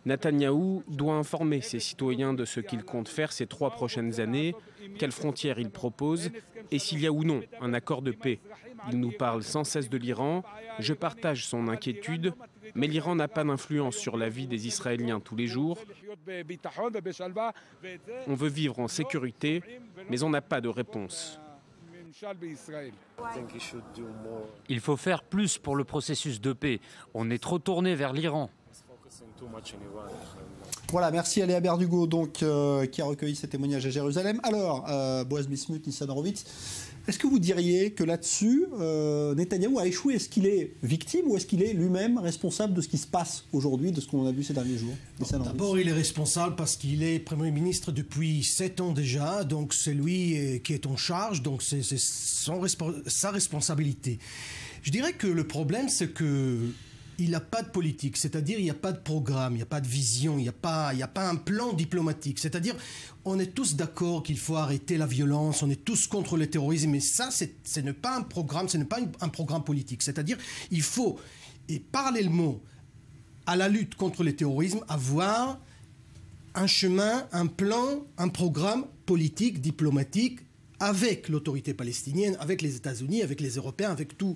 Netanyahou doit informer ses citoyens de ce qu'il compte faire ces 3 prochaines années, quelles frontières il propose et s'il y a ou non un accord de paix. Il nous parle sans cesse de l'Iran. Je partage son inquiétude, mais l'Iran n'a pas d'influence sur la vie des Israéliens tous les jours. On veut vivre en sécurité, mais on n'a pas de réponse. Il faut faire plus pour le processus de paix. On est trop tourné vers l'Iran. Voilà, merci à Léa Berdugo qui a recueilli ces témoignages à Jérusalem. Alors, Boaz Bismuth, Nitzan Horowitz, est-ce que vous diriez que là-dessus, Netanyahou a échoué? Est-ce qu'il est victime ou est-ce qu'il est lui-même responsable de ce qui se passe aujourd'hui, de ce qu'on a vu ces derniers jours? D'abord, il est responsable parce qu'il est Premier ministre depuis 7 ans déjà, donc c'est lui qui est en charge, donc c'est sa responsabilité. Je dirais que le problème, c'est que il n'a pas de politique, c'est-à-dire il n'y a pas de programme, il n'y a pas de vision, il n'y a pas un plan diplomatique. C'est-à-dire on est tous d'accord qu'il faut arrêter la violence, on est tous contre le terrorisme, mais ça, ce n'est pas un programme, ce n'est pas un programme politique. C'est-à-dire il faut, et parallèlement à la lutte contre le terrorisme, avoir un chemin, un plan, un programme politique, diplomatique, avec l'autorité palestinienne, avec les États-Unis, avec les Européens, avec tous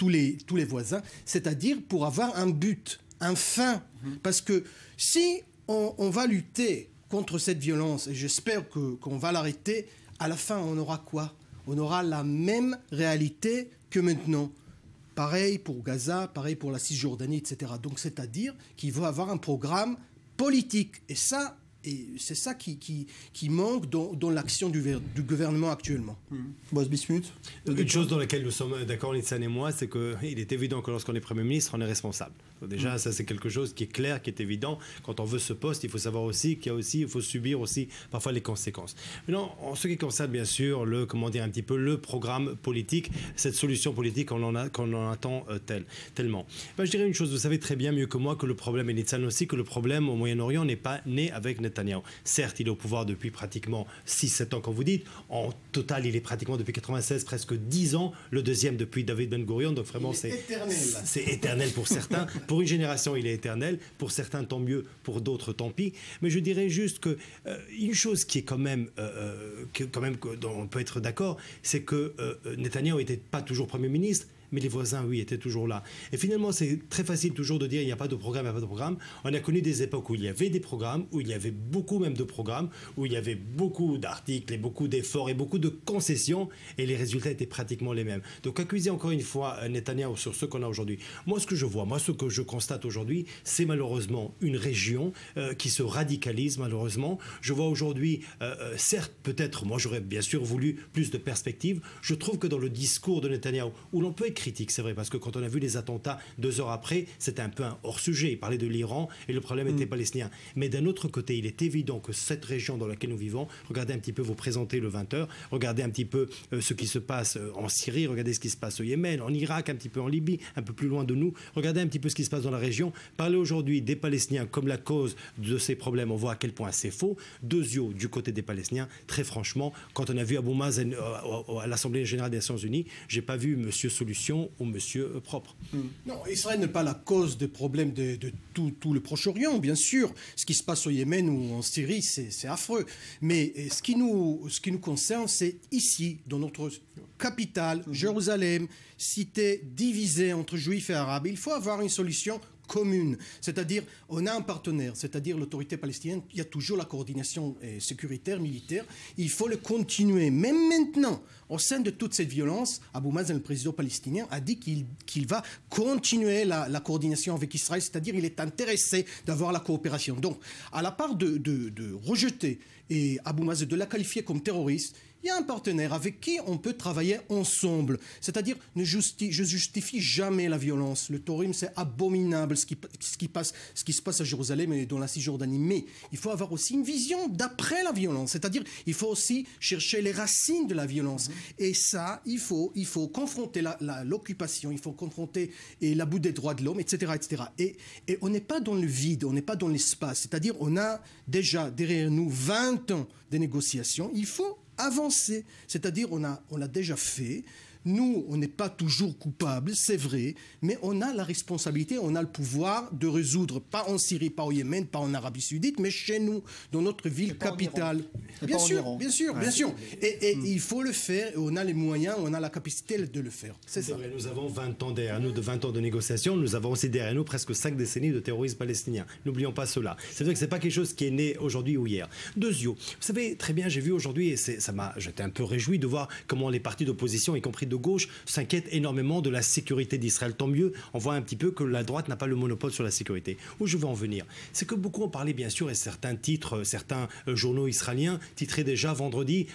les voisins, c'est-à-dire pour avoir un but, un fin. Parce que si on va lutter contre cette violence, et j'espère qu'on va l'arrêter, à la fin, on aura quoi? On aura la même réalité que maintenant. Pareil pour Gaza, pareil pour la Cisjordanie, etc. Donc c'est-à-dire qu'il faut avoir un programme politique. Et ça, et c'est ça qui manque dans l'action du gouvernement actuellement. Boaz Bismuth. Une chose dans laquelle nous sommes d'accord, Nitzan et moi, c'est qu'il est évident que lorsqu'on est Premier ministre, on est responsable. Déjà, ça c'est quelque chose qui est clair, qui est évident. Quand on veut ce poste, il faut savoir aussi il faut subir aussi parfois les conséquences. Maintenant, en ce qui concerne bien sûr le programme politique, cette solution politique, on en attend tellement. Je dirais une chose, vous savez très bien mieux que moi que le problème, et Nitzan aussi, que le problème au Moyen-Orient n'est pas né avec Netanyahou. Certes, il est au pouvoir depuis pratiquement 6-7 ans, comme vous dites. En total, il est pratiquement depuis 96, presque 10 ans, le deuxième depuis David Ben Gurion. Donc vraiment, c'est éternel pour certains. Pour une génération, il est éternel. Pour certains, tant mieux. Pour d'autres, tant pis. Mais je dirais juste que une chose qui est quand même dont on peut être d'accord, c'est que Netanyahou n'était pas toujours Premier ministre, mais les voisins, oui, étaient toujours là. Et finalement, c'est très facile toujours de dire il n'y a pas de programme, il n'y a pas de programme. On a connu des époques où il y avait des programmes, où il y avait beaucoup même de programmes, où il y avait beaucoup d'articles et beaucoup d'efforts et beaucoup de concessions, et les résultats étaient pratiquement les mêmes. Donc accuser encore une fois Netanyahou sur ce qu'on a aujourd'hui. Moi, ce que je vois, ce que je constate aujourd'hui, c'est malheureusement une région qui se radicalise, malheureusement. Je vois aujourd'hui, certes, peut-être, moi j'aurais bien sûr voulu plus de perspectives. Je trouve que dans le discours de Netanyahou, où l'on peut être critique, c'est vrai, parce que quand on a vu les attentats 2 heures après, c'était un peu un hors-sujet. Il parlait de l'Iran et le problème était palestinien. Mais d'un autre côté, il est évident que cette région dans laquelle nous vivons, regardez un petit peu, vous présentez le 20h, regardez un petit peu ce qui se passe en Syrie, regardez ce qui se passe au Yémen, en Irak, un petit peu en Libye, un peu plus loin de nous, regardez un petit peu ce qui se passe dans la région. Parler aujourd'hui des Palestiniens comme la cause de ces problèmes, on voit à quel point c'est faux. 2 yeux du côté des Palestiniens, très franchement, quand on a vu Abou Mazen à l'Assemblée générale des Nations Unies, j'ai pas vu monsieur solution ou monsieur propre. Non, Israël n'est pas la cause des problèmes de tout le Proche-Orient, bien sûr. Ce qui se passe au Yémen ou en Syrie, c'est affreux. Mais ce qui nous concerne, c'est ici, dans notre capitale, Jérusalem, cité divisée entre juifs et arabes. Il faut avoir une solution commune, c'est-à-dire on a un partenaire, c'est-à-dire l'autorité palestinienne, il y a toujours la coordination sécuritaire, militaire, il faut le continuer, même maintenant, au sein de toute cette violence. Abou Mazen, le président palestinien, a dit qu'il va continuer la coordination avec Israël, c'est-à-dire il est intéressé d'avoir la coopération. Donc, à la part de rejeter et Abou Mazen, de la qualifier comme terroriste, il y a un partenaire avec qui on peut travailler ensemble. C'est-à-dire, je justifie jamais la violence. Le terrorisme, c'est abominable ce qui se passe à Jérusalem et dans la Cisjordanie. Mais il faut avoir aussi une vision d'après la violence. C'est-à-dire, il faut aussi chercher les racines de la violence. Et ça, il faut confronter l'occupation, il faut confronter l'abus des droits de l'homme, etc., etc. Et on n'est pas dans le vide, on n'est pas dans l'espace. C'est-à-dire, on a déjà derrière nous 20 ans de négociations. Il faut avancer, c'est-à-dire on l'a déjà fait. Nous, on n'est pas toujours coupables, c'est vrai, mais on a la responsabilité, on a le pouvoir de résoudre, pas en Syrie, pas au Yémen, pas en Arabie Saoudite, mais chez nous, dans notre ville capitale. Bien sûr, bien sûr, bien sûr. Et il faut le faire, et on a les moyens, on a la capacité de le faire. C'est ça. Vrai, nous avons 20 ans derrière nous, de 20 ans de négociations, nous avons aussi derrière nous presque 5 décennies de terrorisme palestinien. N'oublions pas cela. C'est vrai que ce n'est pas quelque chose qui est né aujourd'hui ou hier. Vous savez, très bien, j'ai vu aujourd'hui, et j'étais un peu réjoui de voir comment les partis d'opposition, y compris de gauche, s'inquiètent énormément de la sécurité d'Israël. Tant mieux, on voit un petit peu que la droite n'a pas le monopole sur la sécurité. Où je veux en venir, c'est que beaucoup ont parlé, bien sûr, et certains titres, certains journaux israéliens titraient déjà vendredi,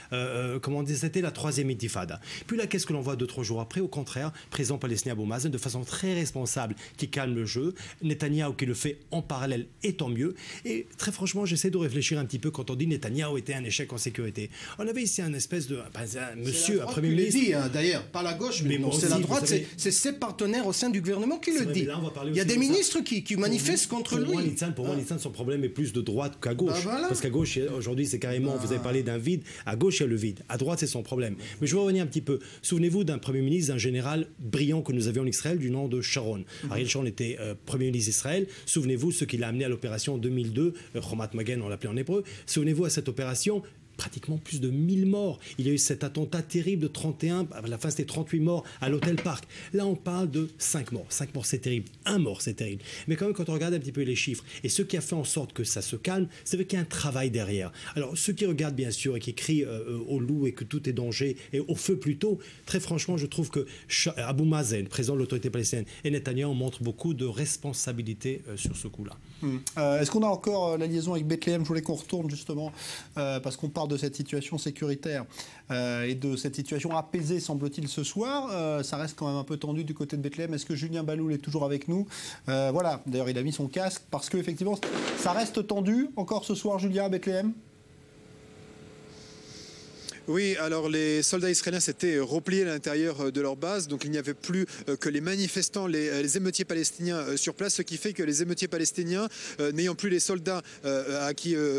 comment on dit, c'était la 3e intifada. Puis là, qu'est-ce que l'on voit 2-3 jours après? Au contraire, président palestinien Abou Mazen, de façon très responsable, qui calme le jeu. Netanyahou qui le fait en parallèle, et tant mieux. Et très franchement, j'essaie de réfléchir un petit peu quand on dit Netanyahou était un échec en sécurité. On avait ici un espèce de monsieur, un premier ministre. Dit, d'ailleurs, pas la gauche, mais c'est la droite, c'est ses partenaires au sein du gouvernement qui le dit. Il y a des ministres qui manifestent contre lui. Pour moi, Nitzan, son problème est plus de droite qu'à gauche. Parce qu'à gauche, aujourd'hui, c'est carrément, vous avez parlé d'un vide, à gauche, il y a le vide. À droite, c'est son problème. Mais je vais revenir un petit peu. Souvenez-vous d'un premier ministre, d'un général brillant que nous avions en Israël, du nom de Sharon. Ariel Sharon était premier ministre d'Israël. Souvenez-vous ce qu'il a amené à l'opération 2002, Chomat Magen, on l'appelait en hébreu. Souvenez-vous à cette opération, pratiquement plus de 1000 morts. Il y a eu cet attentat terrible de 31, à la fin c'était 38 morts à l'Hôtel Park. Là on parle de 5 morts. 5 morts c'est terrible, 1 mort c'est terrible. Mais quand même quand on regarde un petit peu les chiffres, et ce qui a fait en sorte que ça se calme, c'est qu'il y a un travail derrière. Alors ceux qui regardent bien sûr et qui crient au loup et que tout est danger, et au feu plutôt, très franchement je trouve que Abou Mazen, président de l'autorité palestinienne, et Netanyahou montrent beaucoup de responsabilité sur ce coup-là. Est-ce qu'on a encore la liaison avec Bethléem? Je voulais qu'on retourne justement, parce qu'on parle de cette situation sécuritaire et de cette situation apaisée, semble-t-il, ce soir. Ça reste quand même un peu tendu du côté de Bethléem. Est-ce que Julien Baloul est toujours avec nous? Voilà, d'ailleurs, il a mis son casque parce qu'effectivement, ça reste tendu encore ce soir, Julien, à Bethléem? Oui, alors les soldats israéliens s'étaient repliés à l'intérieur de leur base, donc il n'y avait plus que les manifestants, les émeutiers palestiniens sur place, ce qui fait que les émeutiers palestiniens, n'ayant plus les soldats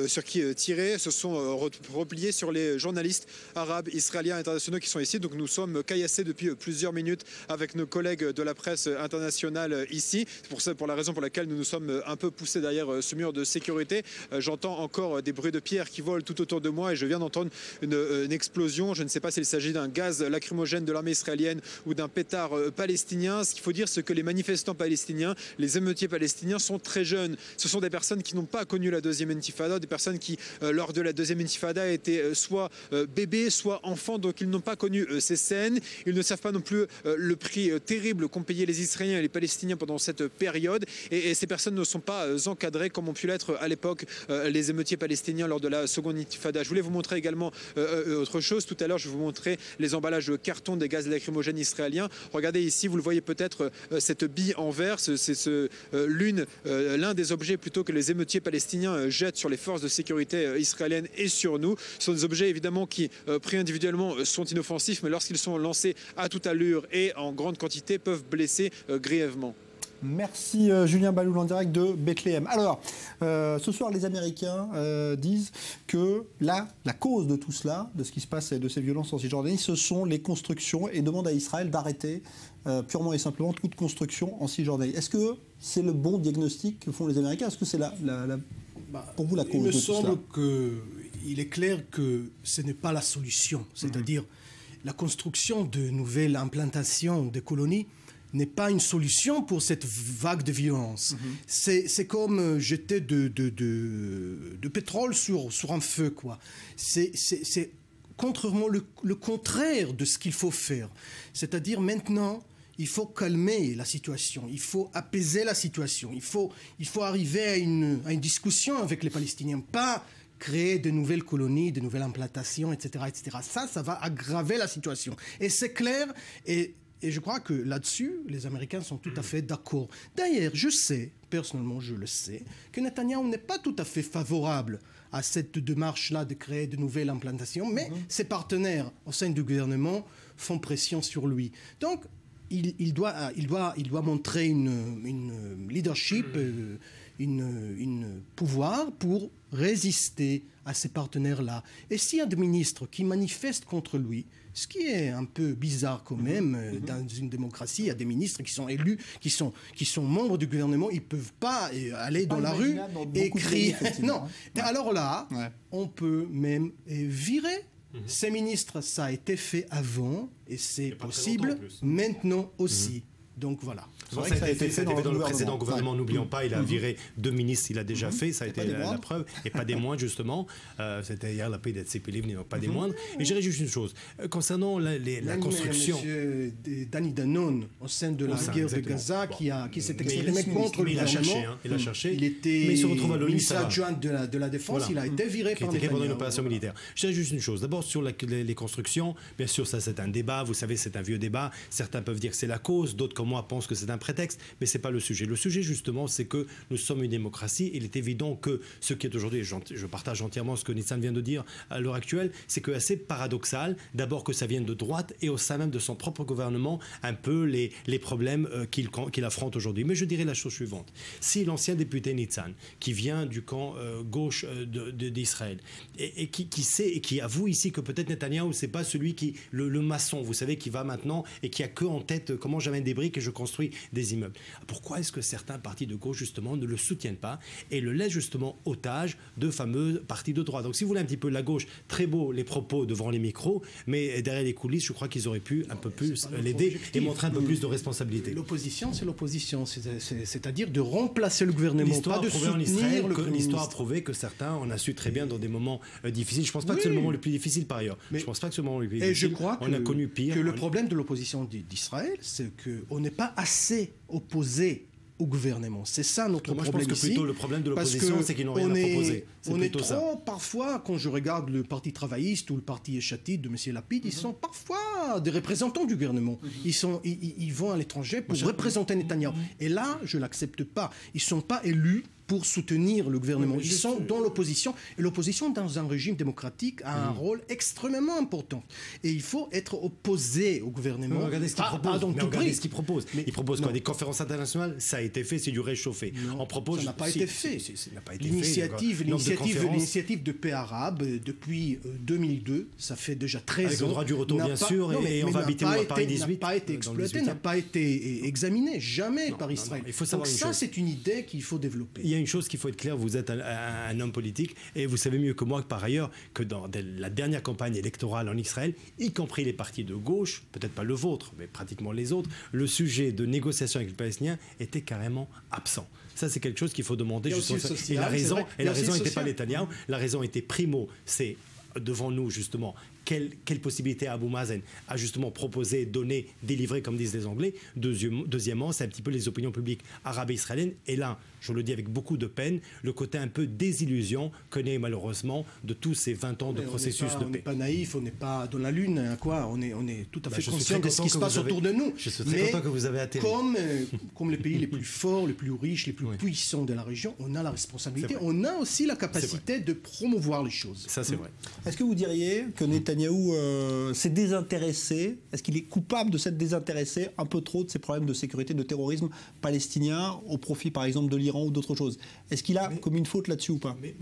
sur qui tirer, se sont repliés sur les journalistes arabes, israéliens, internationaux qui sont ici. Donc nous sommes caillassés depuis plusieurs minutes avec nos collègues de la presse internationale ici. C'est pour la raison pour laquelle nous nous sommes un peu poussés derrière ce mur de sécurité. J'entends encore des bruits de pierres qui volent tout autour de moi et je viens d'entendre une explosion. Je ne sais pas s'il s'agit d'un gaz lacrymogène de l'armée israélienne ou d'un pétard palestinien. Ce qu'il faut dire, c'est que les manifestants palestiniens, les émeutiers palestiniens sont très jeunes. Ce sont des personnes qui n'ont pas connu la deuxième intifada, des personnes qui, lors de la deuxième intifada, étaient soit bébés, soit enfants, donc ils n'ont pas connu ces scènes. Ils ne savent pas non plus le prix terrible qu'ont payé les Israéliens et les Palestiniens pendant cette période. Et ces personnes ne sont pas encadrées comme ont pu l'être à l'époque les émeutiers palestiniens lors de la seconde intifada. Je voulais vous montrer également autre chose. Tout à l'heure, je vais vous montrer les emballages de carton des gaz lacrymogènes israéliens. Regardez ici, vous le voyez peut-être, cette bille en verre. C'est l'un des objets plutôt que les émeutiers palestiniens jettent sur les forces de sécurité israéliennes et sur nous. Ce sont des objets évidemment qui, pris individuellement, sont inoffensifs, mais lorsqu'ils sont lancés à toute allure et en grande quantité, peuvent blesser grièvement. Merci Julien Baloul en direct de Bethléem. Alors, ce soir, les Américains disent que la cause de tout cela, de ce qui se passe et de ces violences en Cisjordanie, ce sont les constructions et demandent à Israël d'arrêter purement et simplement toute construction en Cisjordanie. Est-ce que c'est le bon diagnostic que font les Américains? Est-ce que c'est pour vous la cause de tout cela? Il me semble qu'il est clair que ce n'est pas la solution. C'est-à-dire la construction de nouvelles implantations de colonies n'est pas une solution pour cette vague de violence. C'est comme jeter de pétrole sur un feu, quoi. C'est contrairement le contraire de ce qu'il faut faire. C'est-à-dire maintenant, il faut calmer la situation, il faut apaiser la situation, il faut arriver à une discussion avec les Palestiniens, pas créer de nouvelles colonies, de nouvelles implantations, etc., etc. Ça va aggraver la situation. Et c'est clair, et je crois que là-dessus, les Américains sont tout à fait d'accord. D'ailleurs, je sais, personnellement, je le sais, que Netanyahou n'est pas tout à fait favorable à cette démarche-là de créer de nouvelles implantations, mais ses partenaires au sein du gouvernement font pression sur lui. Donc, il doit montrer une leadership, une pouvoir pour résister à ces partenaires-là. Et s'il y a des ministres qui manifestent contre lui, ce qui est un peu bizarre quand même, dans une démocratie, il y a des ministres qui sont élus, qui sont membres du gouvernement, ils ne peuvent pas aller dans la rue et crier. Non. Et alors là, on peut même virer ces ministres. Ça a été fait avant et c'est possible maintenant aussi. Donc voilà. C'est vrai que ça a été fait dans le précédent gouvernement. N'oublions pas, il a viré 2 ministres, il a déjà fait, ça a été la preuve, et pas des moindres justement. C'était hier la paix d'être Tzipilivni, pas des moindres. Et je dirais juste une chose, concernant la construction. M. Dani Danon, au sein de la guerre de Gaza, qui s'est exprimé contre le gouvernement. Il a cherché. Il était ministre adjoint de la Défense, il a été viré par Netanyahou. Pendant une opération militaire. Je dirais juste une chose. D'abord, sur les constructions, bien sûr, ça c'est un débat, vous savez, c'est un vieux débat. Certains peuvent dire que c'est la cause, d'autres comme moi pensent que c'est un prétexte, mais ce n'est pas le sujet. Le sujet, justement, c'est que nous sommes une démocratie. Il est évident que ce qui est aujourd'hui, je partage entièrement ce que Nissan vient de dire à l'heure actuelle, c'est que assez paradoxal, d'abord que ça vienne de droite et au sein même de son propre gouvernement, un peu les problèmes qu'il affronte aujourd'hui. Mais je dirais la chose suivante. Si l'ancien député Nissan, qui vient du camp gauche d'Israël, et qui sait et qui avoue ici que peut-être Netanyahou, c'est pas celui qui, le maçon, vous savez, qui va maintenant et qui a que en tête comment j'amène des briques et je construis des immeubles. Pourquoi est-ce que certains partis de gauche, justement, ne le soutiennent pas et le laissent, justement, otage de fameux partis de droite? Donc, si vous voulez un petit peu la gauche, très beau les propos devant les micros, mais derrière les coulisses, je crois qu'ils auraient pu un peu plus l'aider et montrer un peu plus de responsabilité. L'opposition, c'est l'opposition, c'est-à-dire de remplacer le gouvernement, l'histoire pas de soutenir en Israël, le Premier l'histoire a ministre. prouvé que certains, on a su très bien dans des moments difficiles. Je ne pense pas que c'est le moment le plus difficile, par ailleurs. Je ne pense pas que c'est le moment le plus difficile. Et je crois on a connu pire. Que le problème de l'opposition d'Israël, c'est qu'on n'est pas assez opposé au gouvernement. C'est ça notre problème ici. Je pense que plutôt le problème de l'opposition, c'est qu'ils n'ont rien à proposer. On est trop, parfois, quand je regarde le parti travailliste ou le parti échatide de M. Lapid, ils sont parfois des représentants du gouvernement. Ils vont à l'étranger pour représenter Netanyahou. Et là, je ne l'accepte pas. Ils ne sont pas élus pour soutenir le gouvernement. Ils sont dans l'opposition. Et l'opposition, dans un régime démocratique, a un rôle extrêmement important. Et il faut être opposé au gouvernement. Regardez ce qu'il propose. Il propose quoi? Des conférences internationales? Ça a été fait, c'est du réchauffé. On propose... Ça n'a pas été fait. L'initiative de paix arabe, depuis 2002, ça fait déjà 13 ans. Avec le droit du retour, bien sûr, et on va habiter à Paris 18. N'a pas été exploité, n'a pas été examiné, jamais par Israël. Il faut savoir Donc ça, c'est une idée qu'il faut développer. Il y a une chose qu'il faut être clair, vous êtes un homme politique et vous savez mieux que moi, par ailleurs, que dans la dernière campagne électorale en Israël, y compris les partis de gauche, peut-être pas le vôtre, mais pratiquement les autres, le sujet de négociation avec les Palestiniens était carrément absent. Ça, c'est quelque chose qu'il faut demander. Et la raison n'était pas Netanyahou, la raison était primo, c'est devant nous justement. Quelle possibilité Abou Mazen a justement proposé, donné, délivré, comme disent les Anglais. Deuxièmement, c'est un petit peu les opinions publiques arabes et israéliennes. Et là, je le dis avec beaucoup de peine, le côté un peu désillusion connaît malheureusement de tous ces 20 ans de processus de paix. On n'est pas naïf, on n'est pas dans la lune, hein, quoi. On est tout à fait conscient de ce qui se passe autour de nous. Je suis très content que vous avez atterri. Comme les pays les plus forts, les plus riches, les plus puissants de la région, on a la responsabilité, on a aussi la capacité de promouvoir les choses. Ça, c'est vrai. Est-ce que vous diriez que Netanyahou s'est désintéressé? Est-ce qu'il est coupable de s'être désintéressé un peu trop de ces problèmes de sécurité, de terrorisme palestinien au profit, par exemple, de l'Iran ou d'autres choses? Est-ce qu'il a comme une faute là-dessus ou pas? Mais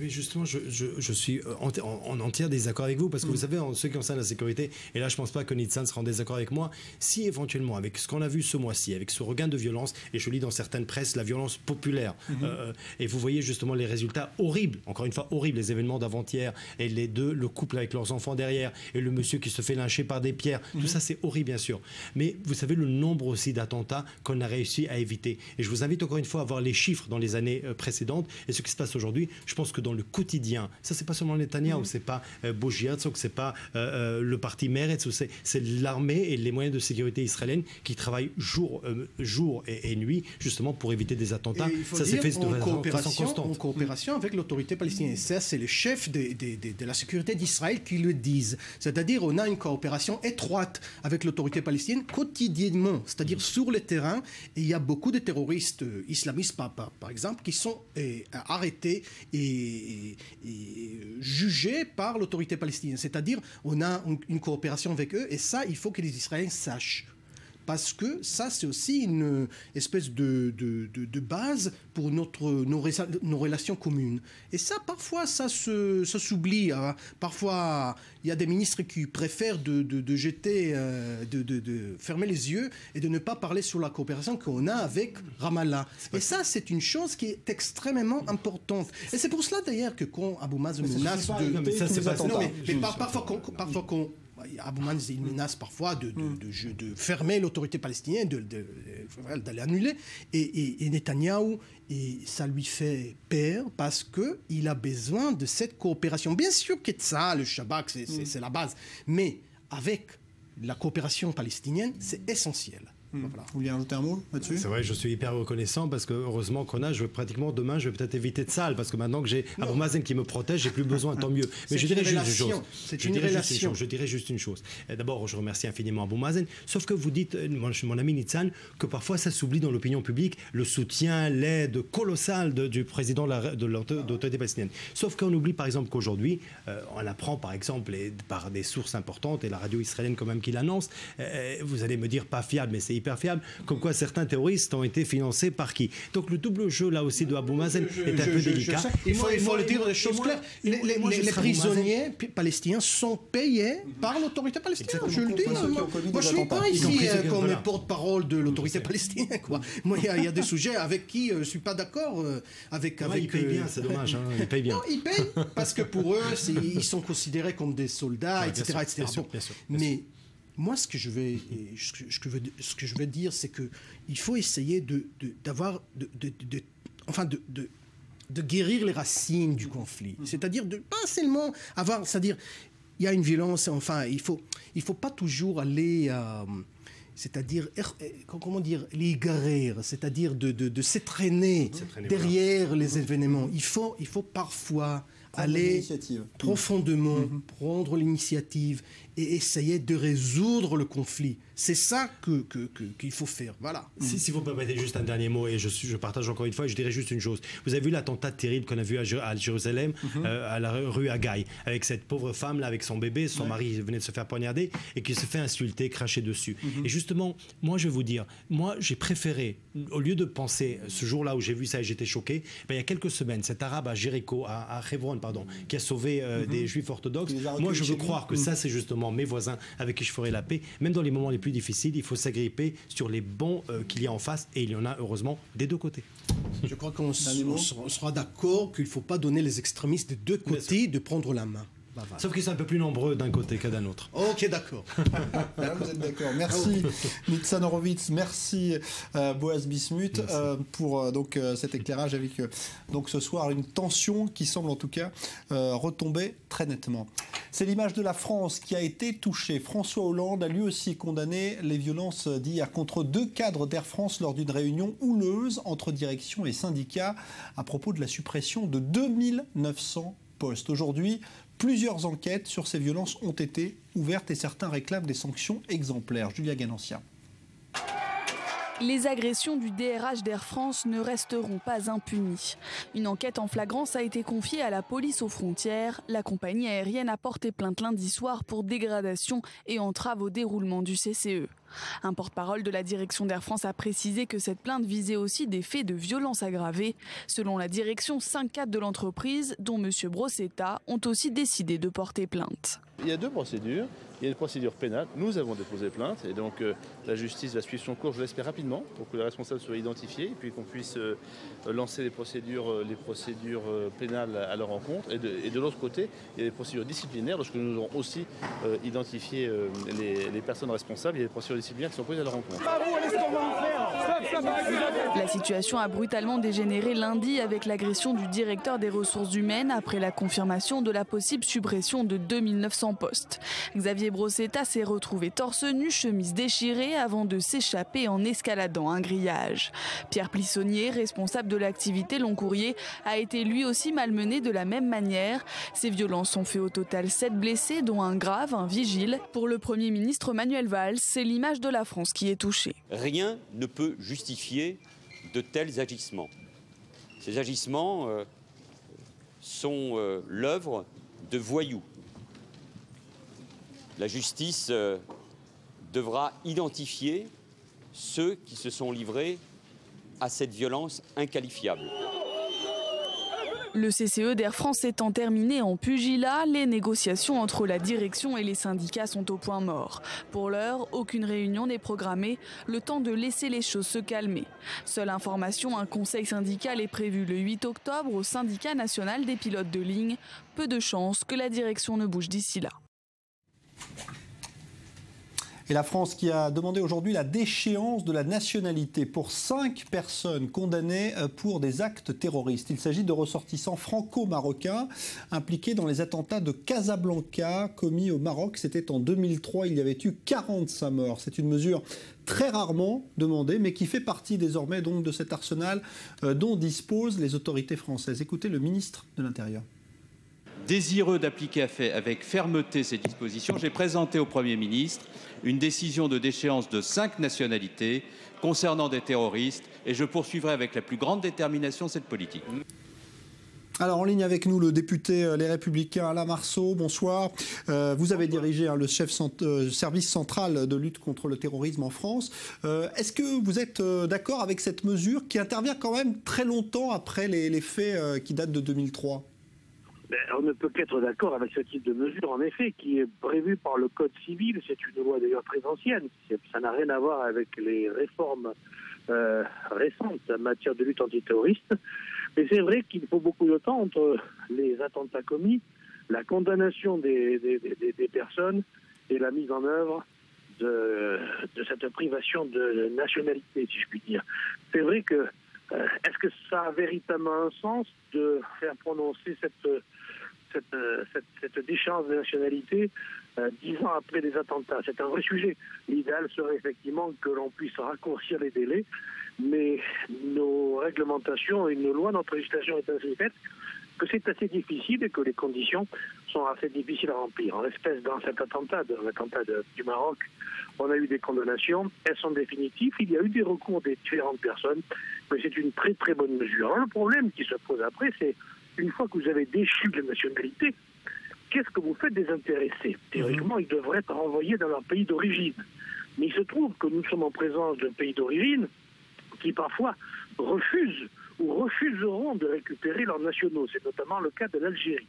justement, je suis en entier désaccord avec vous parce que vous savez, en ce qui concerne la sécurité, et là, je ne pense pas que Nitzan sera en désaccord avec moi, si éventuellement, avec ce qu'on a vu ce mois-ci, avec ce regain de violence, et je lis dans certaines presses la violence populaire, et vous voyez justement les résultats horribles, encore une fois horribles, les événements d'avant-hier, et le couple avec leurs enfants derrière, et le monsieur qui se fait lyncher par des pierres, tout ça c'est horrible bien sûr. Mais vous savez le nombre aussi d'attentats qu'on a réussi à éviter. Et je vous invite encore une fois à voir les chiffres dans les années précédentes et ce qui se passe aujourd'hui. Je pense que dans le quotidien, ça c'est pas seulement Netanyahou, c'est pas Bougie Herzog, c'est pas le parti Meretz, c'est l'armée et les moyens de sécurité israélienne qui travaillent jour et nuit justement pour éviter des attentats. Ça s'est fait de façon constante. En coopération avec l'autorité palestinienne. Ça c'est le chef de la sécurité d'Israël qui le disent. C'est-à-dire on a une coopération étroite avec l'autorité palestinienne quotidiennement, c'est-à-dire sur le terrain. Et il y a beaucoup de terroristes islamistes, par exemple, qui sont arrêtés et jugés par l'autorité palestinienne. C'est-à-dire on a une coopération avec eux et ça, il faut que les Israéliens sachent. Parce que ça, c'est aussi une espèce de base pour nos relations communes. Et ça, parfois, ça s'oublie. Hein. Parfois, il y a des ministres qui préfèrent de jeter, de fermer les yeux et de ne pas parler sur la coopération qu'on a avec Ramallah. Et ça, c'est une chose qui est extrêmement importante. Et c'est pour cela, d'ailleurs, que quand Abou Mazen menace parfois qu'on Abou Mazen menace parfois de fermer l'autorité palestinienne, d'aller annuler. Et Netanyahou, ça lui fait peur parce qu'il a besoin de cette coopération. Bien sûr que ça, le Shabak, c'est la base. Mais avec la coopération palestinienne, c'est essentiel. Voilà. Vous voulez ajouter un mot là-dessus? C'est vrai, je suis hyper reconnaissant parce que heureusement qu'on a, demain, je vais peut-être éviter de salle parce que maintenant que j'ai Abou Mazen qui me protège, j'ai plus besoin, tant mieux. Mais je dirais juste une chose. Je dirais juste une chose. D'abord, je remercie infiniment Abou Mazen. Sauf que vous dites, mon ami Nitzan, que parfois ça s'oublie dans l'opinion publique, le soutien, l'aide colossale du président de l'autorité palestinienne. Sauf qu'on oublie par exemple qu'aujourd'hui, on apprend par exemple par des sources importantes et la radio israélienne quand même qui l'annonce. Vous allez me dire pas fiable, mais c'est hyper fiable, comme quoi certains terroristes ont été financés par qui. Donc le double jeu là aussi de Abou Mazen est un peu délicat. Il faut le dire des choses claires. Les prisonniers palestiniens sont payés par l'autorité palestinienne. Je le dis. Moi je ne suis pas ici comme porte-parole de l'autorité palestinienne. Moi il y a des sujets avec qui je ne suis pas d'accord. Ils payent bien, c'est dommage. Ils payent bien. Non, ils payent parce que pour eux ils sont considérés comme des soldats, etc. Mais moi, ce que je veux dire, c'est qu'il faut essayer de guérir les racines du conflit. C'est-à-dire de pas seulement avoir, c'est-à-dire il y a une violence. Enfin, il faut pas toujours aller, c'est-à-dire comment dire, les égarer, c'est-à-dire de s'étraîner derrière les événements. Il faut parfois aller profondément, prendre l'initiative et essayer de résoudre le conflit. C'est ça qu'il faut faire. Voilà. Si vous me permettez juste un dernier mot, et je partage encore une fois, et je dirais juste une chose. Vous avez vu l'attentat terrible qu'on a vu à Jérusalem, à la rue Haggai, avec cette pauvre femme là, avec son bébé, son mari venait de se faire poignarder, et qui se fait insulter, cracher dessus. Et justement, moi je vais vous dire, moi j'ai préféré, au lieu de penser, ce jour-là où j'ai vu ça et j'étais choqué, il y a quelques semaines, cet arabe à Jéricho, à Hebron, qui a sauvé des juifs orthodoxes, moi je veux croire que ça c'est justement mes voisins avec qui je ferai la paix. Même dans les moments les plus difficiles, il faut s'agripper sur les bons qu'il y a en face, et il y en a heureusement des deux côtés. Je crois qu'on sera d'accord qu'il ne faut pas donner les extrémistes des deux côtés de prendre la main. Sauf qu'ils sont un peu plus nombreux d'un côté qu'à d'un autre. Ok, d'accord. Là, vous êtes d'accord. Merci Nitzan Horowitz, merci Boaz Bismuth pour cet éclairage avec donc ce soir une tension qui semble en tout cas retomber très nettement. C'est l'image de la France qui a été touchée. François Hollande a lui aussi condamné les violences d'hier contre 2 cadres d'Air France lors d'une réunion houleuse entre direction et syndicats à propos de la suppression de 2900 postes. Aujourd'hui, plusieurs enquêtes sur ces violences ont été ouvertes et certains réclament des sanctions exemplaires. Julia Ganancia. Les agressions du DRH d'Air France ne resteront pas impunies. Une enquête en flagrance a été confiée à la police aux frontières. La compagnie aérienne a porté plainte lundi soir pour dégradation et entrave au déroulement du CCE. Un porte-parole de la direction d'Air France a précisé que cette plainte visait aussi des faits de violence aggravée. Selon la direction, 5 cadres de l'entreprise, dont M. Brossetta, ont aussi décidé de porter plainte. Il y a 2 procédures. Il y a une procédure pénale. Nous avons déposé plainte et donc la justice va suivre son cours, je l'espère, rapidement pour que les responsables soient identifiés et puis qu'on puisse lancer les procédures pénales à leur encontre. Et de l'autre côté, il y a des procédures disciplinaires. Lorsque nous aurons aussi identifié les personnes responsables, il y a des procédures disciplinaires qui sont prises à leur encontre. La situation a brutalement dégénéré lundi avec l'agression du directeur des ressources humaines après la confirmation de la possible suppression de 2900 postes. Xavier Brossetta s'est retrouvé torse nu, chemise déchirée avant de s'échapper en escaladant un grillage. Pierre Plissonnier, responsable de l'activité Long Courrier, a été lui aussi malmené de la même manière. Ces violences ont fait au total 7 blessés, dont un grave, un vigile. Pour le Premier ministre Manuel Valls, c'est l'image de la France qui est touchée. Rien ne peut justifier de tels agissements. Ces agissements sont l'œuvre de voyous. La justice devra identifier ceux qui se sont livrés à cette violence inqualifiable. Le CCE d'Air France étant terminé en pugilat, les négociations entre la direction et les syndicats sont au point mort. Pour l'heure, aucune réunion n'est programmée, le temps de laisser les choses se calmer. Seule information, un conseil syndical est prévu le 8 octobre au syndicat national des pilotes de ligne. Peu de chances que la direction ne bouge d'ici là. Et la France qui a demandé aujourd'hui la déchéance de la nationalité pour 5 personnes condamnées pour des actes terroristes. Il s'agit de ressortissants franco-marocains impliqués dans les attentats de Casablanca commis au Maroc. C'était en 2003, il y avait eu 45 morts. C'est une mesure très rarement demandée, mais qui fait partie désormais donc de cet arsenal dont disposent les autorités françaises. Écoutez le ministre de l'Intérieur. Désireux d'appliquer avec fermeté ces dispositions, j'ai présenté au Premier ministre une décision de déchéance de 5 nationalités concernant des terroristes et je poursuivrai avec la plus grande détermination cette politique. Alors en ligne avec nous le député Les Républicains Alain Marceau, bonsoir. Vous avez dirigé le service central de lutte contre le terrorisme en France. Est-ce que vous êtes d'accord avec cette mesure qui intervient quand même très longtemps après les faits qui datent de 2003 ? On ne peut qu'être d'accord avec ce type de mesure, en effet, qui est prévu par le Code civil. C'est une loi d'ailleurs très ancienne. Ça n'a rien à voir avec les réformes récentes en matière de lutte antiterroriste. Mais c'est vrai qu'il faut beaucoup de temps entre les attentats commis, la condamnation des personnes et la mise en œuvre de cette privation de nationalité, si je puis dire. C'est vrai que est-ce que ça a véritablement un sens de faire prononcer cette déchéance de nationalité 10 ans après des attentats? C'est un vrai sujet. L'idéal serait effectivement que l'on puisse raccourcir les délais, mais nos réglementations et nos lois, notre législation est ainsi faite que c'est assez difficile et que les conditions sont assez difficiles à remplir. En l'espèce, dans cet attentat, du Maroc, on a eu des condamnations, elles sont définitives, il y a eu des recours des différentes personnes, mais c'est une très très bonne mesure. Alors, le problème qui se pose après, c'est une fois que vous avez déchu la nationalité, qu'est-ce que vous faites des intéressés? Théoriquement, ils devraient être renvoyés dans leur pays d'origine. Mais il se trouve que nous sommes en présence d'un pays d'origine qui parfois refusent ou refuseront de récupérer leurs nationaux. C'est notamment le cas de l'Algérie.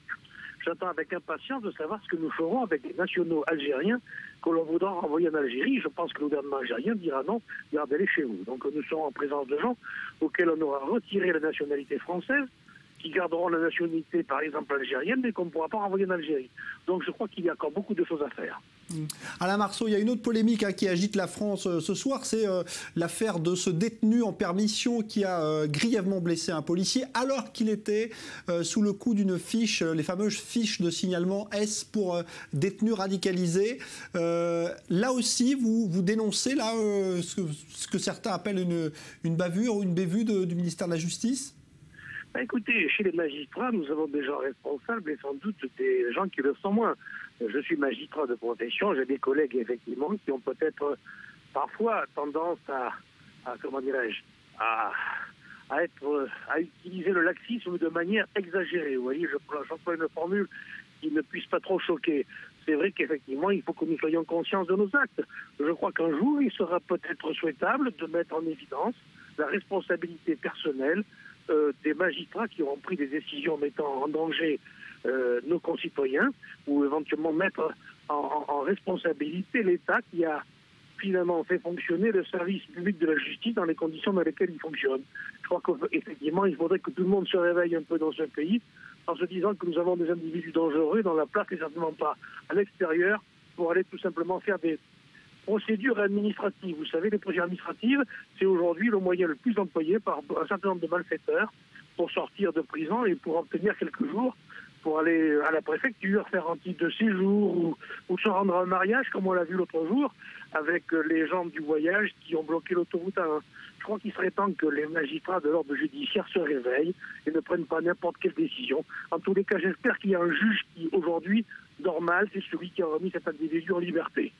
J'attends avec impatience de savoir ce que nous ferons avec les nationaux algériens que l'on voudra renvoyer en Algérie. Je pense que le gouvernement algérien dira non, gardez-les chez vous. Donc nous serons en présence de gens auxquels on aura retiré la nationalité française, qui garderont la nationalité, par exemple, algérienne, mais qu'on ne pourra pas renvoyer en Algérie. Donc je crois qu'il y a encore beaucoup de choses à faire. Alain Marceau, il y a une autre polémique qui agite la France ce soir, c'est l'affaire de ce détenu en permission qui a grièvement blessé un policier alors qu'il était sous le coup d'une fiche, les fameuses fiches de signalement S pour détenus radicalisés. Là aussi, vous dénoncez là, ce que certains appellent une bavure ou une bévue du ministère de la Justice ? Écoutez, chez les magistrats, nous avons des gens responsables et sans doute des gens qui le sont moins. Je suis magistrat de profession, j'ai des collègues effectivement qui ont peut-être parfois tendance à utiliser le laxisme de manière exagérée. Vous voyez, j'emploie une formule qui ne puisse pas trop choquer. C'est vrai qu'effectivement, il faut que nous soyons conscients de nos actes. Je crois qu'un jour, il sera peut-être souhaitable de mettre en évidence la responsabilité personnelle des magistrats qui auront pris des décisions mettant en danger nos concitoyens, ou éventuellement mettre en responsabilité l'État qui a finalement fait fonctionner le service public de la justice dans les conditions dans lesquelles il fonctionne. Je crois qu'effectivement, il faudrait que tout le monde se réveille un peu dans ce pays en se disant que nous avons des individus dangereux dans la place et certainement pas à l'extérieur pour aller tout simplement faire des procédures administratives. Vous savez, les procédures administratives, c'est aujourd'hui le moyen le plus employé par un certain nombre de malfaiteurs pour sortir de prison et pour obtenir quelques jours pour aller à la préfecture, faire un titre de séjour ou se rendre à un mariage, comme on l'a vu l'autre jour, avec les gens du voyage qui ont bloqué l'autoroute A1. Je crois qu'il serait temps que les magistrats de l'ordre judiciaire se réveillent et ne prennent pas n'importe quelle décision. En tous les cas, j'espère qu'il y a un juge qui, aujourd'hui, normal, c'est celui qui a remis cet individu en liberté.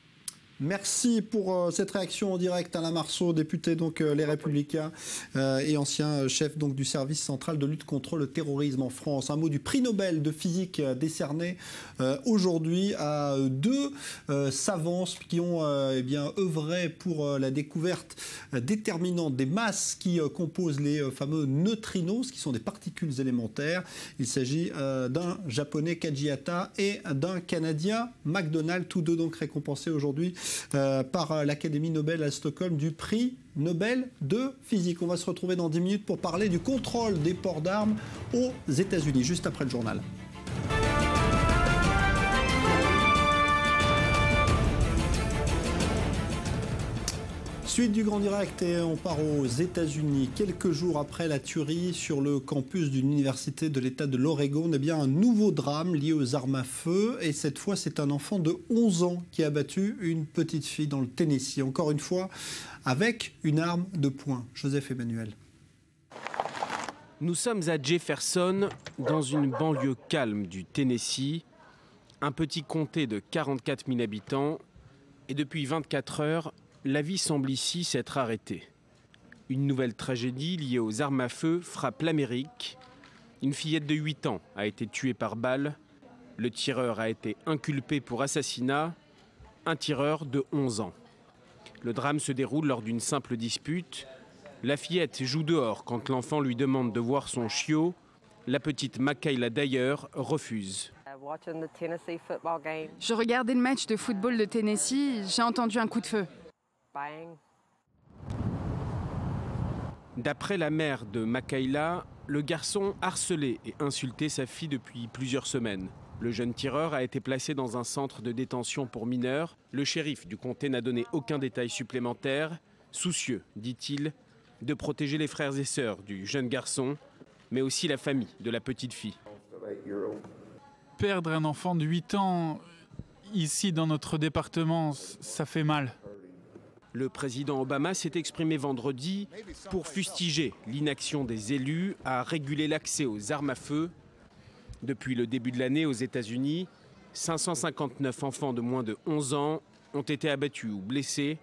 Merci pour cette réaction en direct, Alain Marceau, député donc Les Républicains et ancien chef donc du service central de lutte contre le terrorisme en France. Un mot du prix Nobel de physique décerné aujourd'hui à deux savants qui ont œuvré pour la découverte déterminante des masses qui composent les fameux neutrinos, qui sont des particules élémentaires. Il s'agit d'un japonais Kajihata et d'un canadien McDonald, tous deux donc récompensés aujourd'hui par l'Académie Nobel à Stockholm du prix Nobel de physique. On va se retrouver dans 10 minutes pour parler du contrôle des ports d'armes aux États-Unis, juste après le journal. Suite du Grand Direct et on part aux États-Unis. Quelques jours après la tuerie sur le campus d'une université de l'État de l'Oregon, eh bien un nouveau drame lié aux armes à feu. Et cette fois, c'est un enfant de 11 ans qui a battu une petite fille dans le Tennessee. Encore une fois, avec une arme de poing. Joseph Emmanuel. Nous sommes à Jefferson, dans une banlieue calme du Tennessee. Un petit comté de 44 000 habitants. Et depuis 24 heures, la vie semble ici s'être arrêtée. Une nouvelle tragédie liée aux armes à feu frappe l'Amérique. Une fillette de 8 ans a été tuée par balle. Le tireur a été inculpé pour assassinat. Un tireur de 11 ans. Le drame se déroule lors d'une simple dispute. La fillette joue dehors quand l'enfant lui demande de voir son chiot. La petite Makayla d'ailleurs refuse. Je regardais le match de football de Tennessee, j'ai entendu un coup de feu. D'après la mère de Makayla, le garçon harcelait et insultait sa fille depuis plusieurs semaines. Le jeune tireur a été placé dans un centre de détention pour mineurs. Le shérif du comté n'a donné aucun détail supplémentaire, soucieux, dit-il, de protéger les frères et sœurs du jeune garçon, mais aussi la famille de la petite fille. Perdre un enfant de 8 ans, ici dans notre département, ça fait mal. Le président Obama s'est exprimé vendredi pour fustiger l'inaction des élus à réguler l'accès aux armes à feu. Depuis le début de l'année aux États-Unis, 559 enfants de moins de 11 ans ont été abattus ou blessés.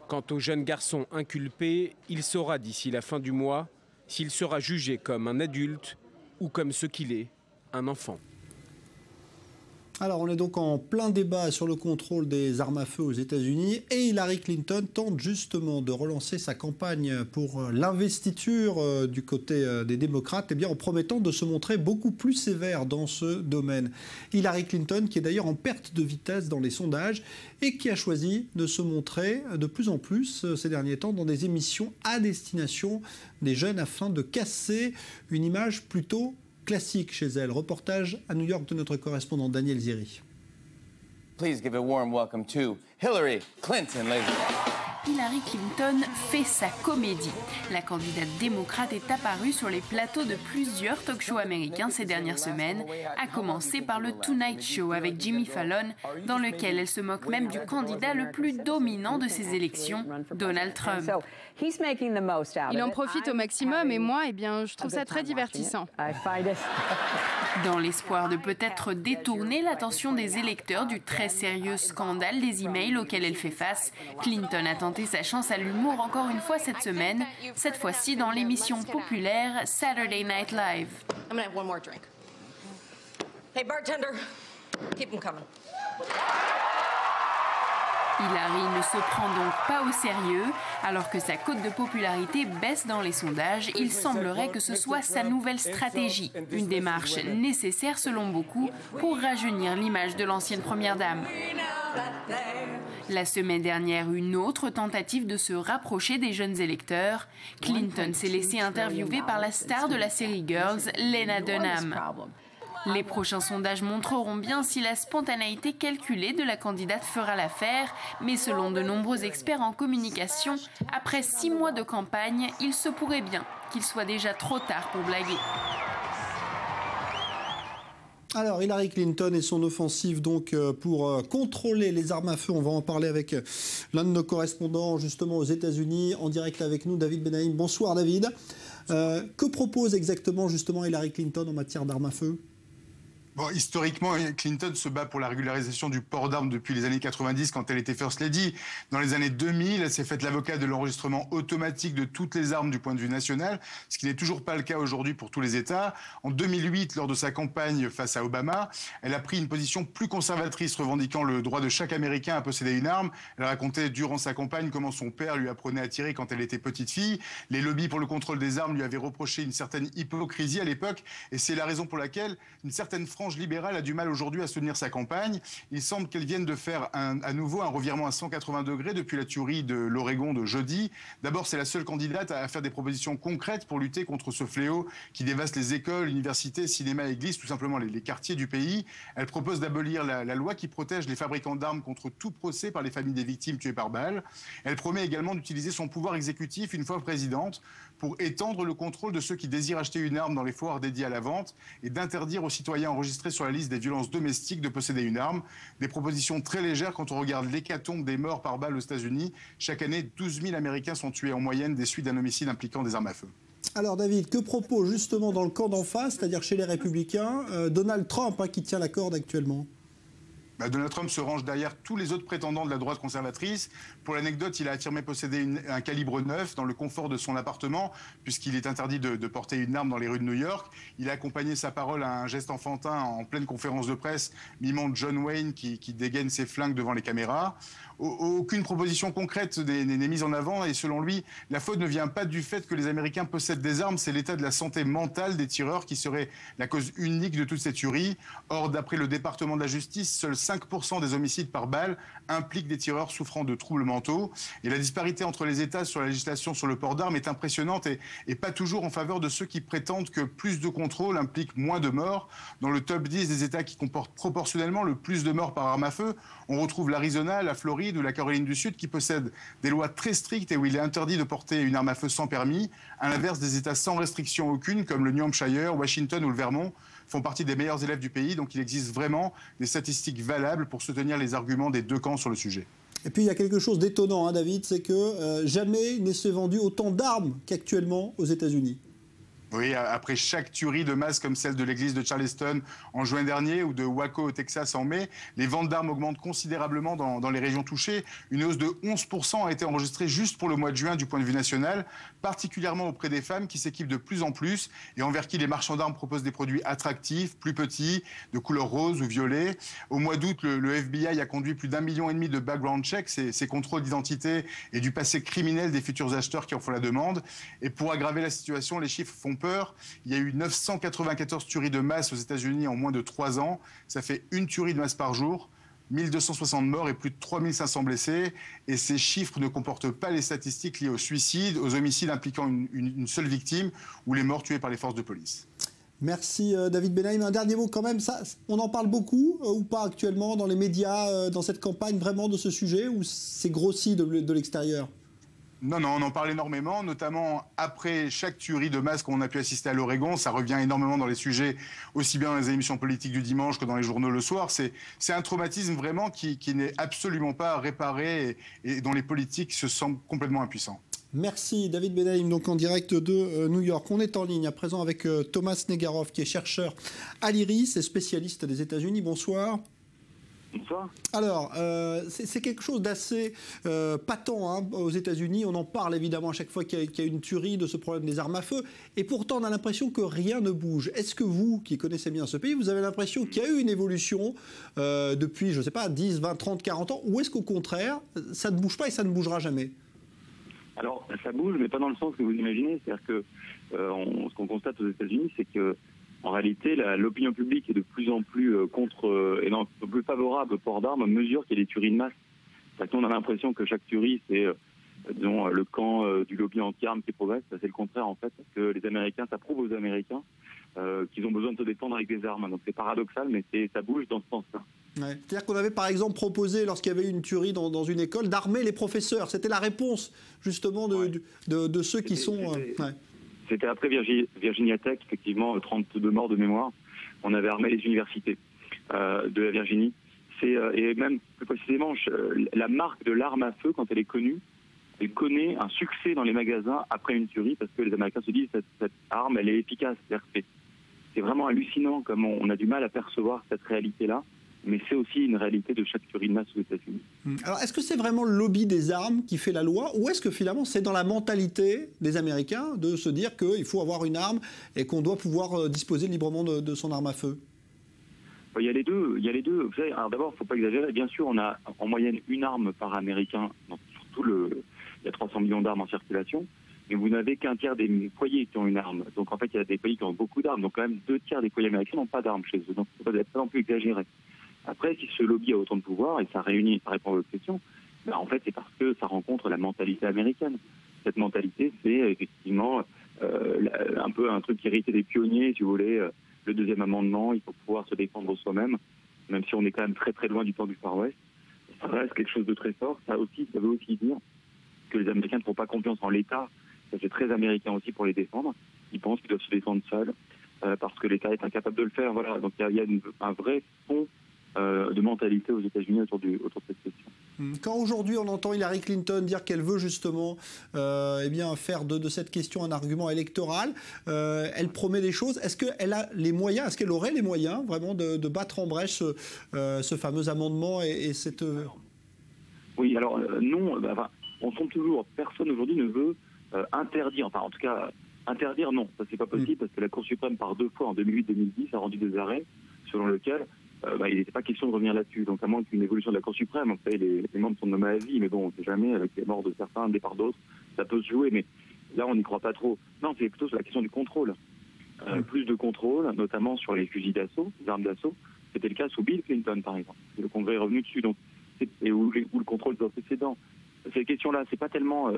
Quant au jeune garçon inculpé, il saura d'ici la fin du mois s'il sera jugé comme un adulte ou comme ce qu'il est, un enfant. Alors, on est donc en plein débat sur le contrôle des armes à feu aux États-Unis et Hillary Clinton tente justement de relancer sa campagne pour l'investiture du côté des démocrates, en promettant de se montrer beaucoup plus sévère dans ce domaine. Hillary Clinton, qui est d'ailleurs en perte de vitesse dans les sondages et qui a choisi de se montrer de plus en plus ces derniers temps dans des émissions à destination des jeunes afin de casser une image plutôt classique chez elle. Reportage à New York de notre correspondant Daniel Ziri. Please give a warm welcome to Hillary Clinton, ladies and gentlemen. Hillary Clinton fait sa comédie. La candidate démocrate est apparue sur les plateaux de plusieurs talk-shows américains ces dernières semaines, à commencer par le Tonight Show avec Jimmy Fallon, dans lequel elle se moque même du candidat le plus dominant de ces élections, Donald Trump. Il en profite au maximum et moi, je trouve ça très divertissant. Dans l'espoir de peut-être détourner l'attention des électeurs du très sérieux scandale des emails auquel elle fait face, Clinton a tenté sa chance à l'humour encore une fois cette semaine, cette fois-ci dans l'émission populaire Saturday Night Live. I'm gonna have one more drink. Hey bartender, keep them coming. Hillary ne se prend donc pas au sérieux. Alors que sa cote de popularité baisse dans les sondages, il semblerait que ce soit sa nouvelle stratégie. Une démarche nécessaire selon beaucoup pour rajeunir l'image de l'ancienne première dame. La semaine dernière, une autre tentative de se rapprocher des jeunes électeurs. Clinton s'est laissée interviewer par la star de la série Girls, Lena Dunham. Les prochains sondages montreront bien si la spontanéité calculée de la candidate fera l'affaire, mais selon de nombreux experts en communication, après 6 mois de campagne, il se pourrait bien qu'il soit déjà trop tard pour blaguer. Alors, Hillary Clinton et son offensive donc pour contrôler les armes à feu. On va en parler avec l'un de nos correspondants justement aux États-Unis, en direct avec nous, David Benaïm. Bonsoir David. Que propose exactement justement Hillary Clinton en matière d'armes à feu ? Bon, historiquement, Clinton se bat pour la régularisation du port d'armes depuis les années 90 quand elle était First Lady. Dans les années 2000, elle s'est faite l'avocat de l'enregistrement automatique de toutes les armes du point de vue national, ce qui n'est toujours pas le cas aujourd'hui pour tous les États. En 2008, lors de sa campagne face à Obama, elle a pris une position plus conservatrice revendiquant le droit de chaque Américain à posséder une arme. Elle racontait durant sa campagne comment son père lui apprenait à tirer quand elle était petite fille. Les lobbies pour le contrôle des armes lui avaient reproché une certaine hypocrisie à l'époque et c'est la raison pour laquelle une certaine frange libérale a du mal aujourd'hui à soutenir sa campagne. Il semble qu'elle vienne de faire à nouveau un revirement à 180 degrés depuis la tuerie de l'Oregon de jeudi. D'abord, c'est la seule candidate à faire des propositions concrètes pour lutter contre ce fléau qui dévaste les écoles, universités, cinémas, églises, tout simplement les quartiers du pays. Elle propose d'abolir la loi qui protège les fabricants d'armes contre tout procès par les familles des victimes tuées par balle. Elle promet également d'utiliser son pouvoir exécutif une fois présidente pour étendre le contrôle de ceux qui désirent acheter une arme dans les foires dédiées à la vente et d'interdire aux citoyens enregistrés sur la liste des violences domestiques de posséder une arme. Des propositions très légères quand on regarde l'hécatombe des morts par balle aux États-Unis. Chaque année, 12 000 Américains sont tués en moyenne des suites d'un homicide impliquant des armes à feu. Alors David, que propose justement dans le camp d'en face, c'est-à-dire chez les Républicains, Donald Trump qui tient la corde actuellement ? Donald Trump se range derrière tous les autres prétendants de la droite conservatrice. Pour l'anecdote, il a affirmé posséder un calibre 9 dans le confort de son appartement, puisqu'il est interdit de porter une arme dans les rues de New York. Il a accompagné sa parole à un geste enfantin en pleine conférence de presse, mimant John Wayne qui dégaine ses flingues devant les caméras. Aucune proposition concrète n'est mise en avant et selon lui, la faute ne vient pas du fait que les Américains possèdent des armes, c'est l'état de la santé mentale des tireurs qui serait la cause unique de toute cette tuerie. Or, d'après le département de la justice, seuls 5% des homicides par balle impliquent des tireurs souffrant de troubles mentaux. Et la disparité entre les États sur la législation sur le port d'armes est impressionnante et pas toujours en faveur de ceux qui prétendent que plus de contrôle implique moins de morts. Dans le top 10 des États qui comportent proportionnellement le plus de morts par arme à feu, on retrouve l'Arizona, la Floride ou la Caroline du Sud qui possèdent des lois très strictes et où il est interdit de porter une arme à feu sans permis, à l'inverse des États sans restriction aucune comme le New Hampshire, Washington ou le Vermont font partie des meilleurs élèves du pays. Donc il existe vraiment des statistiques valables pour soutenir les arguments des deux camps sur le sujet. Et puis il y a quelque chose d'étonnant, David, c'est que jamais ne s'est vendu autant d'armes qu'actuellement aux États-Unis. Oui, après chaque tuerie de masse comme celle de l'église de Charleston en juin dernier ou de Waco au Texas en mai, les ventes d'armes augmentent considérablement dans les régions touchées. Une hausse de 11% a été enregistrée juste pour le mois de juin du point de vue national, particulièrement auprès des femmes qui s'équipent de plus en plus et envers qui les marchands d'armes proposent des produits attractifs, plus petits, de couleur rose ou violet. Au mois d'août, le FBI a conduit plus d'1,5 million de background checks, ces contrôles d'identité et du passé criminel des futurs acheteurs qui en font la demande. Et pour aggraver la situation, les chiffres font peur. Il y a eu 994 tueries de masse aux États-Unis en moins de 3 ans. Ça fait une tuerie de masse par jour, 1260 morts et plus de 3500 blessés. Et ces chiffres ne comportent pas les statistiques liées aux suicides, aux homicides impliquant une seule victime ou les morts tuées par les forces de police. Merci David Benahim. Un dernier mot quand même, ça, on en parle beaucoup ou pas actuellement dans les médias, dans cette campagne vraiment de ce sujet, ou c'est grossi de l'extérieur ? Non, on en parle énormément, notamment après chaque tuerie de masse qu'on a pu assister à l'Oregon. Ça revient énormément dans les sujets, aussi bien dans les émissions politiques du dimanche que dans les journaux le soir. C'est un traumatisme vraiment qui n'est absolument pas réparé et dont les politiques se sentent complètement impuissants. Merci David Benahim, donc en direct de New York. On est en ligne à présent avec Thomas Negarov, qui est chercheur à l'IRIS et spécialiste des États-Unis. Bonsoir. Bonsoir. Alors, c'est quelque chose d'assez patent aux États-Unis. On en parle évidemment à chaque fois qu'il y a une tuerie, de ce problème des armes à feu. Et pourtant, on a l'impression que rien ne bouge. Est-ce que vous, qui connaissez bien ce pays, vous avez l'impression qu'il y a eu une évolution depuis, je ne sais pas, 10, 20, 30, 40 ans? Ou est-ce qu'au contraire, ça ne bouge pas et ça ne bougera jamais? Alors, ça bouge, mais pas dans le sens que vous imaginez. C'est-à-dire que ce qu'on constate aux États-Unis, c'est que en réalité, l'opinion publique est de plus en plus plus favorable au port d'armes à mesure qu'il y a des tueries de masse. Parce qu'on a l'impression que chaque tuerie, c'est disons, le camp du lobby anti-armes qui progresse. C'est le contraire, en fait, parce que les Américains, ça prouve aux Américains qu'ils ont besoin de se défendre avec des armes. Donc c'est paradoxal, mais ça bouge dans ce sens-là. Ouais. C'est-à-dire qu'on avait par exemple proposé, lorsqu'il y avait une tuerie dans une école, d'armer les professeurs. C'était la réponse, justement, de ceux qui sont... C'était après Virginia Tech, effectivement, 32 morts de mémoire. On avait armé les universités de la Virginie. Et même plus précisément, la marque de l'arme à feu, quand elle est connue, elle connaît un succès dans les magasins après une tuerie parce que les Américains se disent cette arme, elle est efficace. C'est vraiment hallucinant comme on a du mal à percevoir cette réalité-là. Mais c'est aussi une réalité de chaque tuerie de masse aux États-Unis. Alors, est-ce que c'est vraiment le lobby des armes qui fait la loi, ou est-ce que finalement c'est dans la mentalité des Américains de se dire qu'il faut avoir une arme et qu'on doit pouvoir disposer librement de son arme à feu? Il y a les deux. Vous savez, alors d'abord, il ne faut pas exagérer. Bien sûr, on a en moyenne une arme par Américain. Donc, il y a 300 millions d'armes en circulation. Mais vous n'avez qu'un tiers des foyers qui ont une arme. Donc en fait, il y a des pays qui ont beaucoup d'armes. Donc quand même, 2 tiers des foyers américains n'ont pas d'armes chez eux. Donc il ne faut pas non plus exagérer. Après, si ce lobby a autant de pouvoir, et ça réunit, ça répond à votre question, en fait, c'est parce que ça rencontre la mentalité américaine. Cette mentalité, c'est effectivement un peu un truc hérité des pionniers, si vous voulez, le deuxième amendement, il faut pouvoir se défendre soi-même, même si on est quand même très très loin du temps du Far West. Ça reste quelque chose de très fort. Ça veut aussi dire que les Américains ne font pas confiance en l'État. Ça, c'est très américain aussi pour les défendre. Ils pensent qu'ils doivent se défendre seuls parce que l'État est incapable de le faire. Voilà. Donc il y a un vrai fond de mentalité aux États-Unis autour de cette question. Quand aujourd'hui on entend Hillary Clinton dire qu'elle veut justement faire de cette question un argument électoral, elle promet des choses. Est-ce qu'elle a les moyens, est-ce qu'elle aurait les moyens vraiment de battre en brèche ce fameux amendement et cette... Oui, alors non, on tombe toujours, personne aujourd'hui ne veut interdire, en tout cas interdire non, ça c'est pas possible parce que la Cour suprême par 2 fois en 2008-2010 a rendu des arrêts selon lesquels il n'était pas question de revenir là-dessus. Donc à moins qu'une évolution de la Cour suprême, en fait, les membres sont nommés à vie, mais bon, on ne sait jamais, avec les morts de certains, le départ d'autres, ça peut se jouer, mais là on n'y croit pas trop. Non, c'est plutôt sur la question du contrôle. Plus de contrôle, notamment sur les fusils d'assaut, les armes d'assaut. C'était le cas sous Bill Clinton, par exemple. Et le Congrès est revenu dessus, donc, où le contrôle des antécédents. Ces questions-là, c'est pas tellement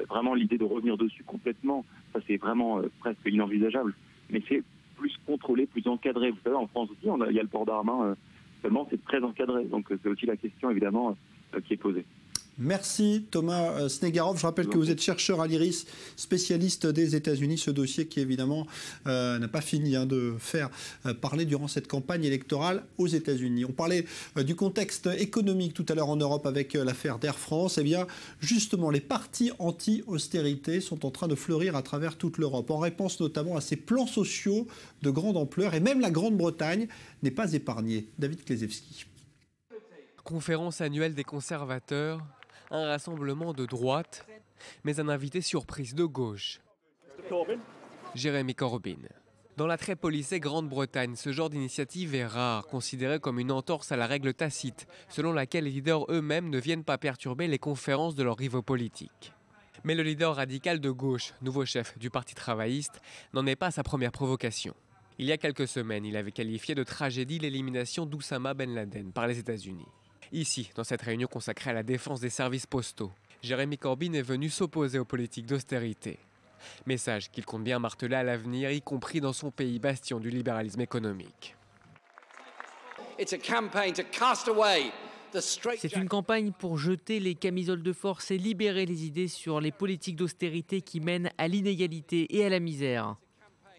vraiment l'idée de revenir dessus complètement. Ça, c'est vraiment presque inenvisageable. Mais c'est plus contrôlé, plus encadré. Vous savez, en France aussi, il y a le port d'armes. Seulement, c'est très encadré. Donc, c'est aussi la question, évidemment, qui est posée. Merci Thomas Snegarov. Je rappelle que vous êtes chercheur à l'IRIS, spécialiste des États-Unis. Ce dossier qui évidemment n'a pas fini de faire parler durant cette campagne électorale aux États-Unis. On parlait du contexte économique tout à l'heure en Europe avec l'affaire d'Air France. Eh bien, justement, les partis anti-austérité sont en train de fleurir à travers toute l'Europe, en réponse notamment à ces plans sociaux de grande ampleur. Et même la Grande-Bretagne n'est pas épargnée. David Klezewski. Conférence annuelle des conservateurs. Un rassemblement de droite, mais un invité surprise de gauche. Jeremy Corbyn. Dans la très policée Grande-Bretagne, ce genre d'initiative est rare, considéré comme une entorse à la règle tacite, selon laquelle les leaders eux-mêmes ne viennent pas perturber les conférences de leurs rivaux politiques. Mais le leader radical de gauche, nouveau chef du Parti travailliste, n'en est pas sa première provocation. Il y a quelques semaines, il avait qualifié de tragédie l'élimination d'Oussama Ben Laden par les États-Unis. Ici, dans cette réunion consacrée à la défense des services postaux, Jeremy Corbyn est venu s'opposer aux politiques d'austérité. Message qu'il compte bien marteler à l'avenir, y compris dans son pays bastion du libéralisme économique. C'est une campagne pour jeter les camisoles de force et libérer les idées sur les politiques d'austérité qui mènent à l'inégalité et à la misère.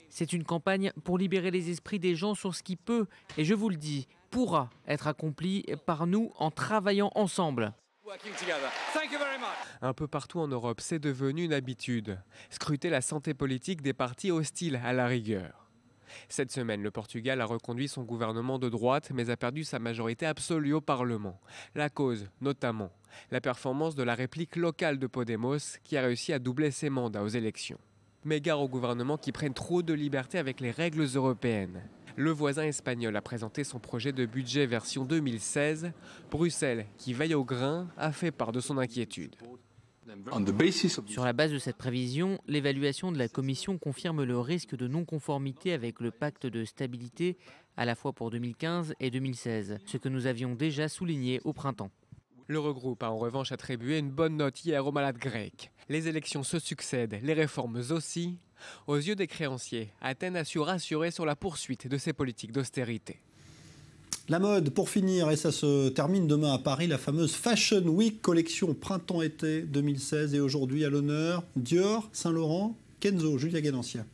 C'est une campagne pour libérer les esprits des gens sur ce qui peut, et je vous le dis, pourra être accompli par nous en travaillant ensemble. Un peu partout en Europe, c'est devenu une habitude. Scruter la santé politique des partis hostiles à la rigueur. Cette semaine, le Portugal a reconduit son gouvernement de droite, mais a perdu sa majorité absolue au Parlement. La cause, notamment, la performance de la réplique locale de Podemos, qui a réussi à doubler ses mandats aux élections. Mais gare au gouvernement qui prenne trop de liberté avec les règles européennes. Le voisin espagnol a présenté son projet de budget version 2016. Bruxelles, qui veille au grain, a fait part de son inquiétude. Sur la base de cette prévision, l'évaluation de la Commission confirme le risque de non-conformité avec le pacte de stabilité à la fois pour 2015 et 2016, ce que nous avions déjà souligné au printemps. L'Eurogroupe a en revanche attribué une bonne note hier aux malades grecs. Les élections se succèdent, les réformes aussi. Aux yeux des créanciers, Athènes a su rassurer sur la poursuite de ses politiques d'austérité. La mode, pour finir, et ça se termine demain à Paris, la fameuse Fashion Week, collection printemps-été 2016. Et aujourd'hui, à l'honneur, Dior, Saint-Laurent, Kenzo, Julia Ganancia.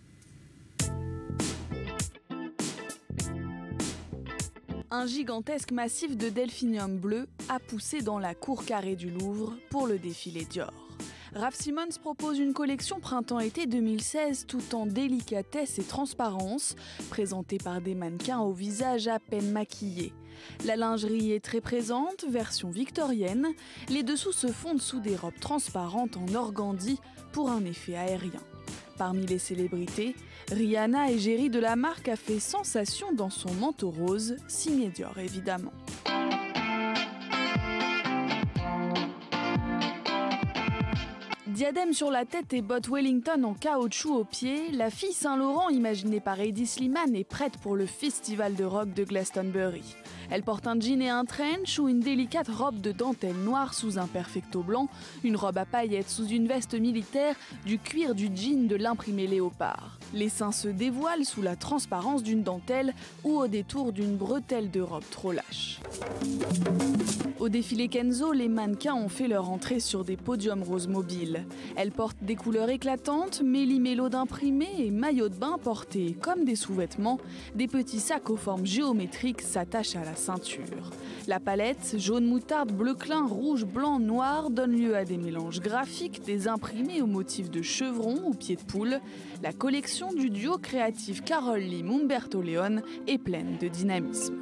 Un gigantesque massif de delphinium bleu a poussé dans la cour carrée du Louvre pour le défilé Dior. Raf Simons propose une collection printemps-été 2016 tout en délicatesse et transparence, présentée par des mannequins au visage à peine maquillés. La lingerie est très présente, version victorienne. Les dessous se fondent sous des robes transparentes en organdie pour un effet aérien. Parmi les célébrités, Rihanna, égérie de la marque, a fait sensation dans son manteau rose, signé Dior évidemment. Diadème sur la tête et bottes Wellington en caoutchouc aux pieds, la fille Saint-Laurent imaginée par Hedi Slimane est prête pour le festival de rock de Glastonbury. Elle porte un jean et un trench ou une délicate robe de dentelle noire sous un perfecto blanc, une robe à paillettes sous une veste militaire, du cuir du jean de l'imprimé léopard. Les seins se dévoilent sous la transparence d'une dentelle ou au détour d'une bretelle de robe trop lâche. Au défilé Kenzo, les mannequins ont fait leur entrée sur des podiums roses mobiles. Elles portent des couleurs éclatantes, méli-mélo d'imprimés et maillots de bain portés comme des sous-vêtements. Des petits sacs aux formes géométriques s'attachent à la ceinture. La palette, jaune moutarde, bleu clin, rouge, blanc, noir, donne lieu à des mélanges graphiques, des imprimés aux motifs de chevrons ou pieds de poule. La collection du duo créatif Carole Lim-Umberto Leon est pleine de dynamisme.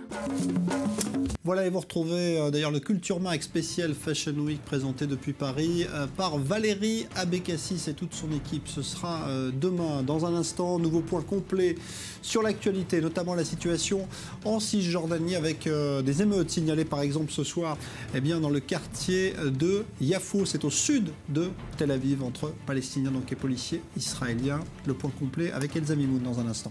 Voilà, et vous retrouvez d'ailleurs le Culture Mag spécial Fashion Week présenté depuis Paris par Valérie Abécassis et toute son équipe. Ce sera demain. Dans un instant, nouveau point complet sur l'actualité, notamment la situation en Cisjordanie avec des émeutes signalées par exemple ce soir dans le quartier de Yafo. C'est au sud de Tel Aviv entre Palestiniens et policiers israéliens. Le point complet avec Elsa Mimoun dans un instant.